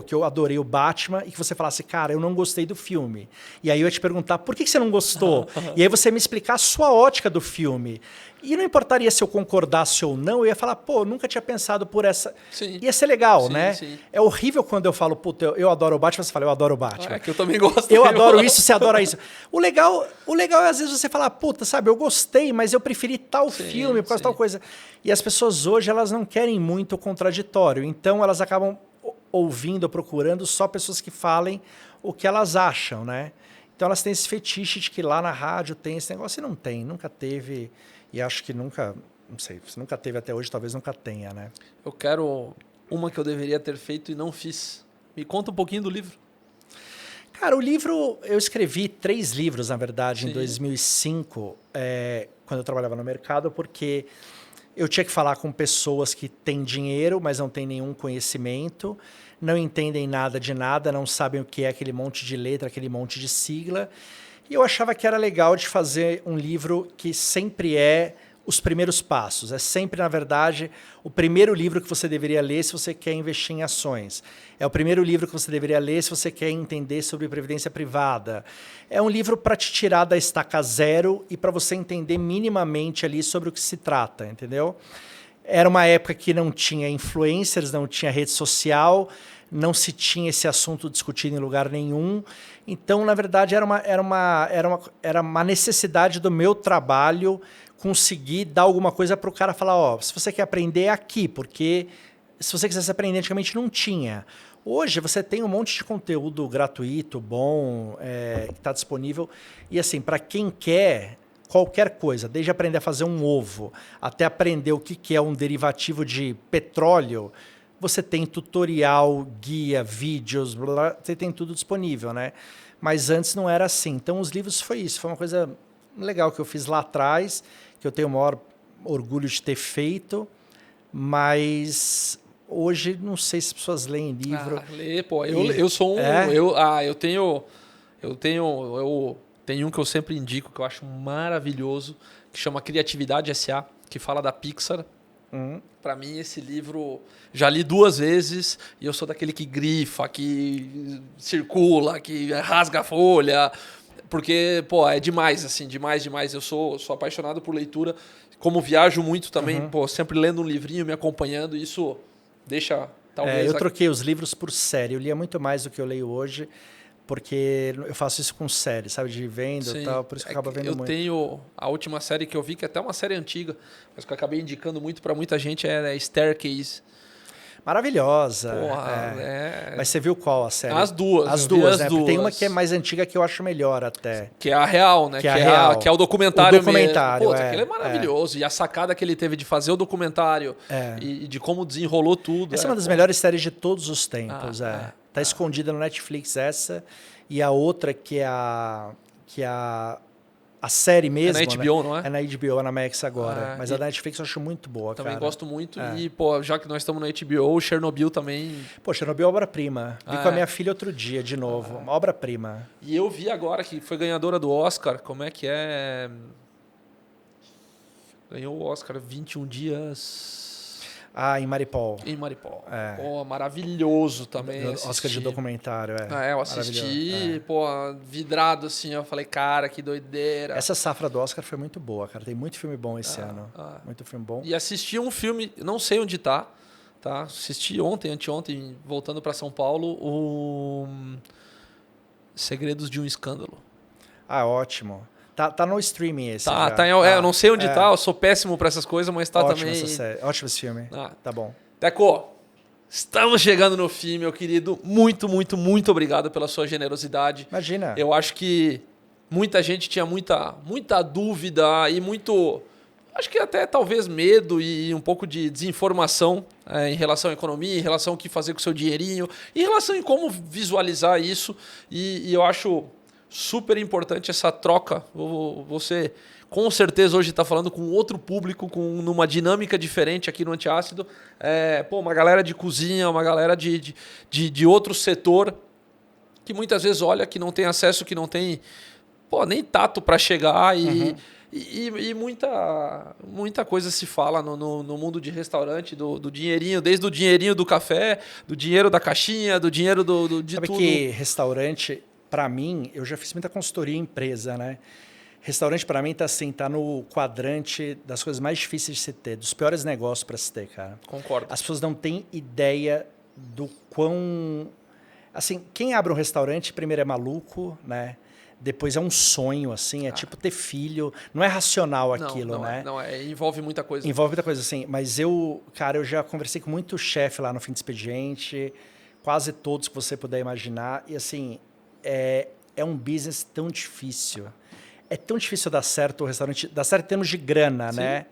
que eu adorei o Batman e que você falasse, cara, eu não gostei do filme. E aí eu ia te perguntar, por que você não gostou? E aí você me explicar a sua ótica do filme. E não importaria se eu concordasse ou não, eu ia falar, nunca tinha pensado por essa... Ia ser legal, né? Sim. É horrível quando eu falo, eu adoro o Batman, você fala, eu adoro o Batman.
Que eu também gosto.
Eu adoro isso, você adora isso. O legal é às vezes você falar, sabe, eu gostei, mas eu preferi tal filme por causa de tal coisa. E as pessoas hoje, elas não querem muito o contraditório, então elas acabam ouvindo, procurando só pessoas que falem o que elas acham, né? Então elas têm esse fetiche de que lá na rádio tem esse negócio e não tem, nunca teve, e acho que nunca, não sei, se nunca teve até hoje, talvez nunca tenha, né?
Eu quero uma que eu deveria ter feito e não fiz. Me conta um pouquinho do livro.
Cara, o livro, eu escrevi 3 livros, na verdade, em 2005, quando eu trabalhava no mercado, porque eu tinha que falar com pessoas que têm dinheiro, mas não têm nenhum conhecimento, não entendem nada de nada, não sabem o que é aquele monte de letra, aquele monte de sigla. E eu achava que era legal de fazer um livro que sempre é os primeiros passos. É sempre, na verdade, o primeiro livro que você deveria ler se você quer investir em ações. É o primeiro livro que você deveria ler se você quer entender sobre previdência privada. É um livro para te tirar da estaca zero e para você entender minimamente ali sobre o que se trata, entendeu? Era uma época que não tinha influencers, não tinha rede social, não se tinha esse assunto discutido em lugar nenhum. Então, na verdade, era uma necessidade do meu trabalho conseguir dar alguma coisa para o cara falar, se você quer aprender é aqui, porque se você quisesse aprender, antigamente não tinha. Hoje você tem um monte de conteúdo gratuito, bom, que está disponível. E assim, para quem quer qualquer coisa, desde aprender a fazer um ovo, até aprender o que é um derivativo de petróleo, você tem tutorial, guia, vídeos, blá, blá, você tem tudo disponível, né? Mas antes não era assim. Então os livros foi isso, foi uma coisa legal que eu fiz lá atrás, que eu tenho o maior orgulho de ter feito, mas hoje não sei se as pessoas leem livro.
Lê, pô. Eu sou um... Eu tenho um que eu sempre indico, que eu acho maravilhoso, que chama Criatividade S.A., que fala da Pixar. Para mim, esse livro já li 2 vezes e eu sou daquele que grifa, que circula, que rasga a folha. Porque, pô, é demais, assim, demais, demais. Eu sou apaixonado por leitura. Como viajo muito também, pô, sempre lendo um livrinho, me acompanhando, isso deixa, talvez...
Eu troquei os livros por série. Eu lia muito mais do que eu leio hoje, porque eu faço isso com série, sabe? De venda e tal, por isso que eu acabo vendo muito.
Eu tenho a última série que eu vi, que é até uma série antiga, mas que eu acabei indicando muito pra muita gente, é Staircase.
Maravilhosa.
Porra,
Mas você viu qual a série?
As duas.
As duas, né?
As
Porque tem uma
duas.
que é mais antiga que eu acho melhor até.
Que é a real, né?
Que é a real.
Que é o documentário
O documentário,
mesmo. Pô, aquele é maravilhoso. E a sacada que ele teve de fazer o documentário e de como desenrolou tudo.
Essa é uma das melhores séries de todos os tempos. Tá escondida no Netflix essa. E a outra que é a série mesmo.
É na HBO,
né?
não é?
É na HBO, é na Max agora. Mas a da Netflix eu acho muito boa,
também
cara.
gosto muito. E, pô, já que nós estamos na HBO, Chernobyl também...
Pô, Chernobyl é obra-prima. Vi com a minha filha outro dia, de novo. Uma obra-prima.
E eu vi agora que foi ganhadora do Oscar. Como é que é? Ganhou o Oscar 21 dias...
Em Maripol.
Em Maripol. Pô, maravilhoso também.
Oscar de documentário,
eu assisti, pô, vidrado assim. Eu falei, cara, que doideira.
Essa safra do Oscar foi muito boa, cara. Tem muito filme bom esse ano. Muito filme bom.
E assisti um filme, não sei onde tá? Assisti anteontem, voltando para São Paulo, o Segredos de um Escândalo.
Ótimo. Tá no streaming esse.
Eu não sei onde tá, eu sou péssimo para essas coisas, mas tá
ótimo
também.
Essa série. Ótimo esse filme. Tá bom.
Teco, estamos chegando no fim, meu querido. Muito, muito, muito obrigado pela sua generosidade.
Imagina.
Eu acho que muita gente tinha muita dúvida e muito... Acho que até talvez medo e um pouco de desinformação em relação à economia, em relação ao que fazer com o seu dinheirinho, em relação em como visualizar isso. E eu acho super importante essa troca. Você, com certeza, hoje está falando com outro público, numa dinâmica diferente aqui no Antiácido. Uma galera de cozinha, uma galera de outro setor que muitas vezes olha que não tem acesso, que não tem nem tato para chegar e muita coisa se fala no mundo de restaurante, do dinheirinho, desde o dinheirinho do café, do dinheiro da caixinha, do dinheiro de
Sabe
tudo.
Que restaurante, para mim, eu já fiz muita consultoria em empresa, né? Restaurante, para mim, tá no quadrante das coisas mais difíceis de se ter, dos piores negócios para se ter, cara.
Concordo.
As pessoas não têm ideia do quão... Assim, quem abre um restaurante, primeiro é maluco, né? Depois é um sonho, assim, tipo ter filho. Não é racional aquilo, né?
Envolve muita coisa.
Envolve muita coisa, assim. Mas eu já conversei com muito chefe lá no Fim de Expediente, quase todos que você puder imaginar. E, assim, é um business tão difícil. É tão difícil dar certo o restaurante, dar certo em termos de grana, né?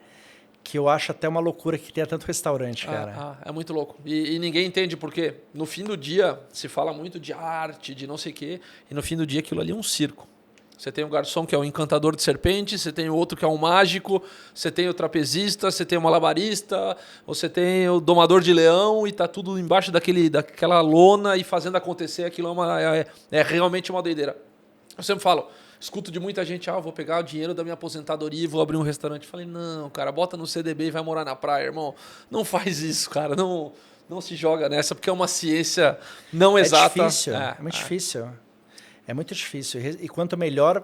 Que eu acho até uma loucura que tenha tanto restaurante, cara.
É muito louco. E ninguém entende porque no fim do dia se fala muito de arte, de não sei o quê, e no fim do dia aquilo ali é um circo. Você tem o garçom que é o encantador de serpentes, você tem o outro que é um mágico, você tem o trapezista, você tem o malabarista, você tem o domador de leão e tá tudo embaixo daquela lona e fazendo acontecer. Aquilo é realmente uma doideira. Eu sempre falo, escuto de muita gente, vou pegar o dinheiro da minha aposentadoria e vou abrir um restaurante. Falei, não, cara, bota no CDB e vai morar na praia, irmão. Não faz isso, cara. Não se joga nessa, porque é uma ciência não exata.
Difícil, é muito difícil. É muito difícil. E quanto melhor,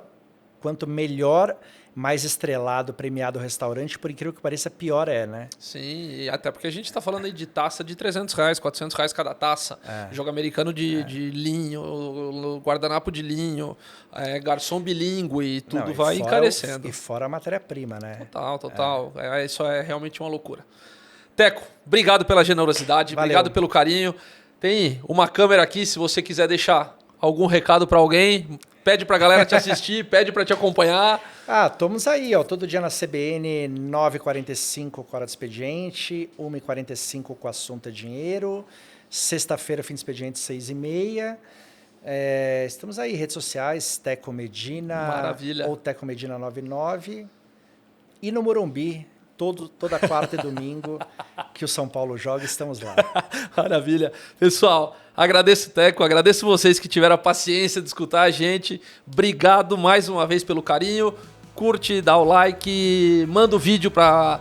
mais estrelado, premiado o restaurante, por incrível que pareça, pior é, né?
Sim, e até porque a gente está falando aí de taça de R$300, R$400 cada taça. Jogo americano de linho, guardanapo de linho, garçom bilíngue, tudo vai encarecendo.
E fora a matéria-prima, né?
Total. Isso é realmente uma loucura. Teco, obrigado pela generosidade,
Valeu.
Obrigado pelo carinho. Tem uma câmera aqui, se você quiser deixar algum recado para alguém, pede para a galera te assistir, pede para te acompanhar.
Estamos aí, todo dia na CBN, 9h45 com a hora do expediente, 1h45 com o assunto é dinheiro, sexta-feira, fim de expediente, 6h30. Estamos aí, redes sociais, Teco Medina.
Maravilha.
Ou Teco Medina 99. E no Morumbi, toda quarta e domingo que o São Paulo joga, estamos lá.
Maravilha. Pessoal, agradeço o Teco, agradeço vocês que tiveram a paciência de escutar a gente. Obrigado mais uma vez pelo carinho. Curte, dá o like, manda o vídeo pra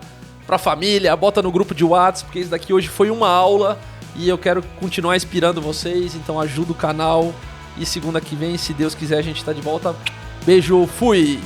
família, bota no grupo de WhatsApp, porque isso daqui hoje foi uma aula e eu quero continuar inspirando vocês, então ajuda o canal. E segunda que vem, se Deus quiser, a gente tá de volta. Beijo, fui!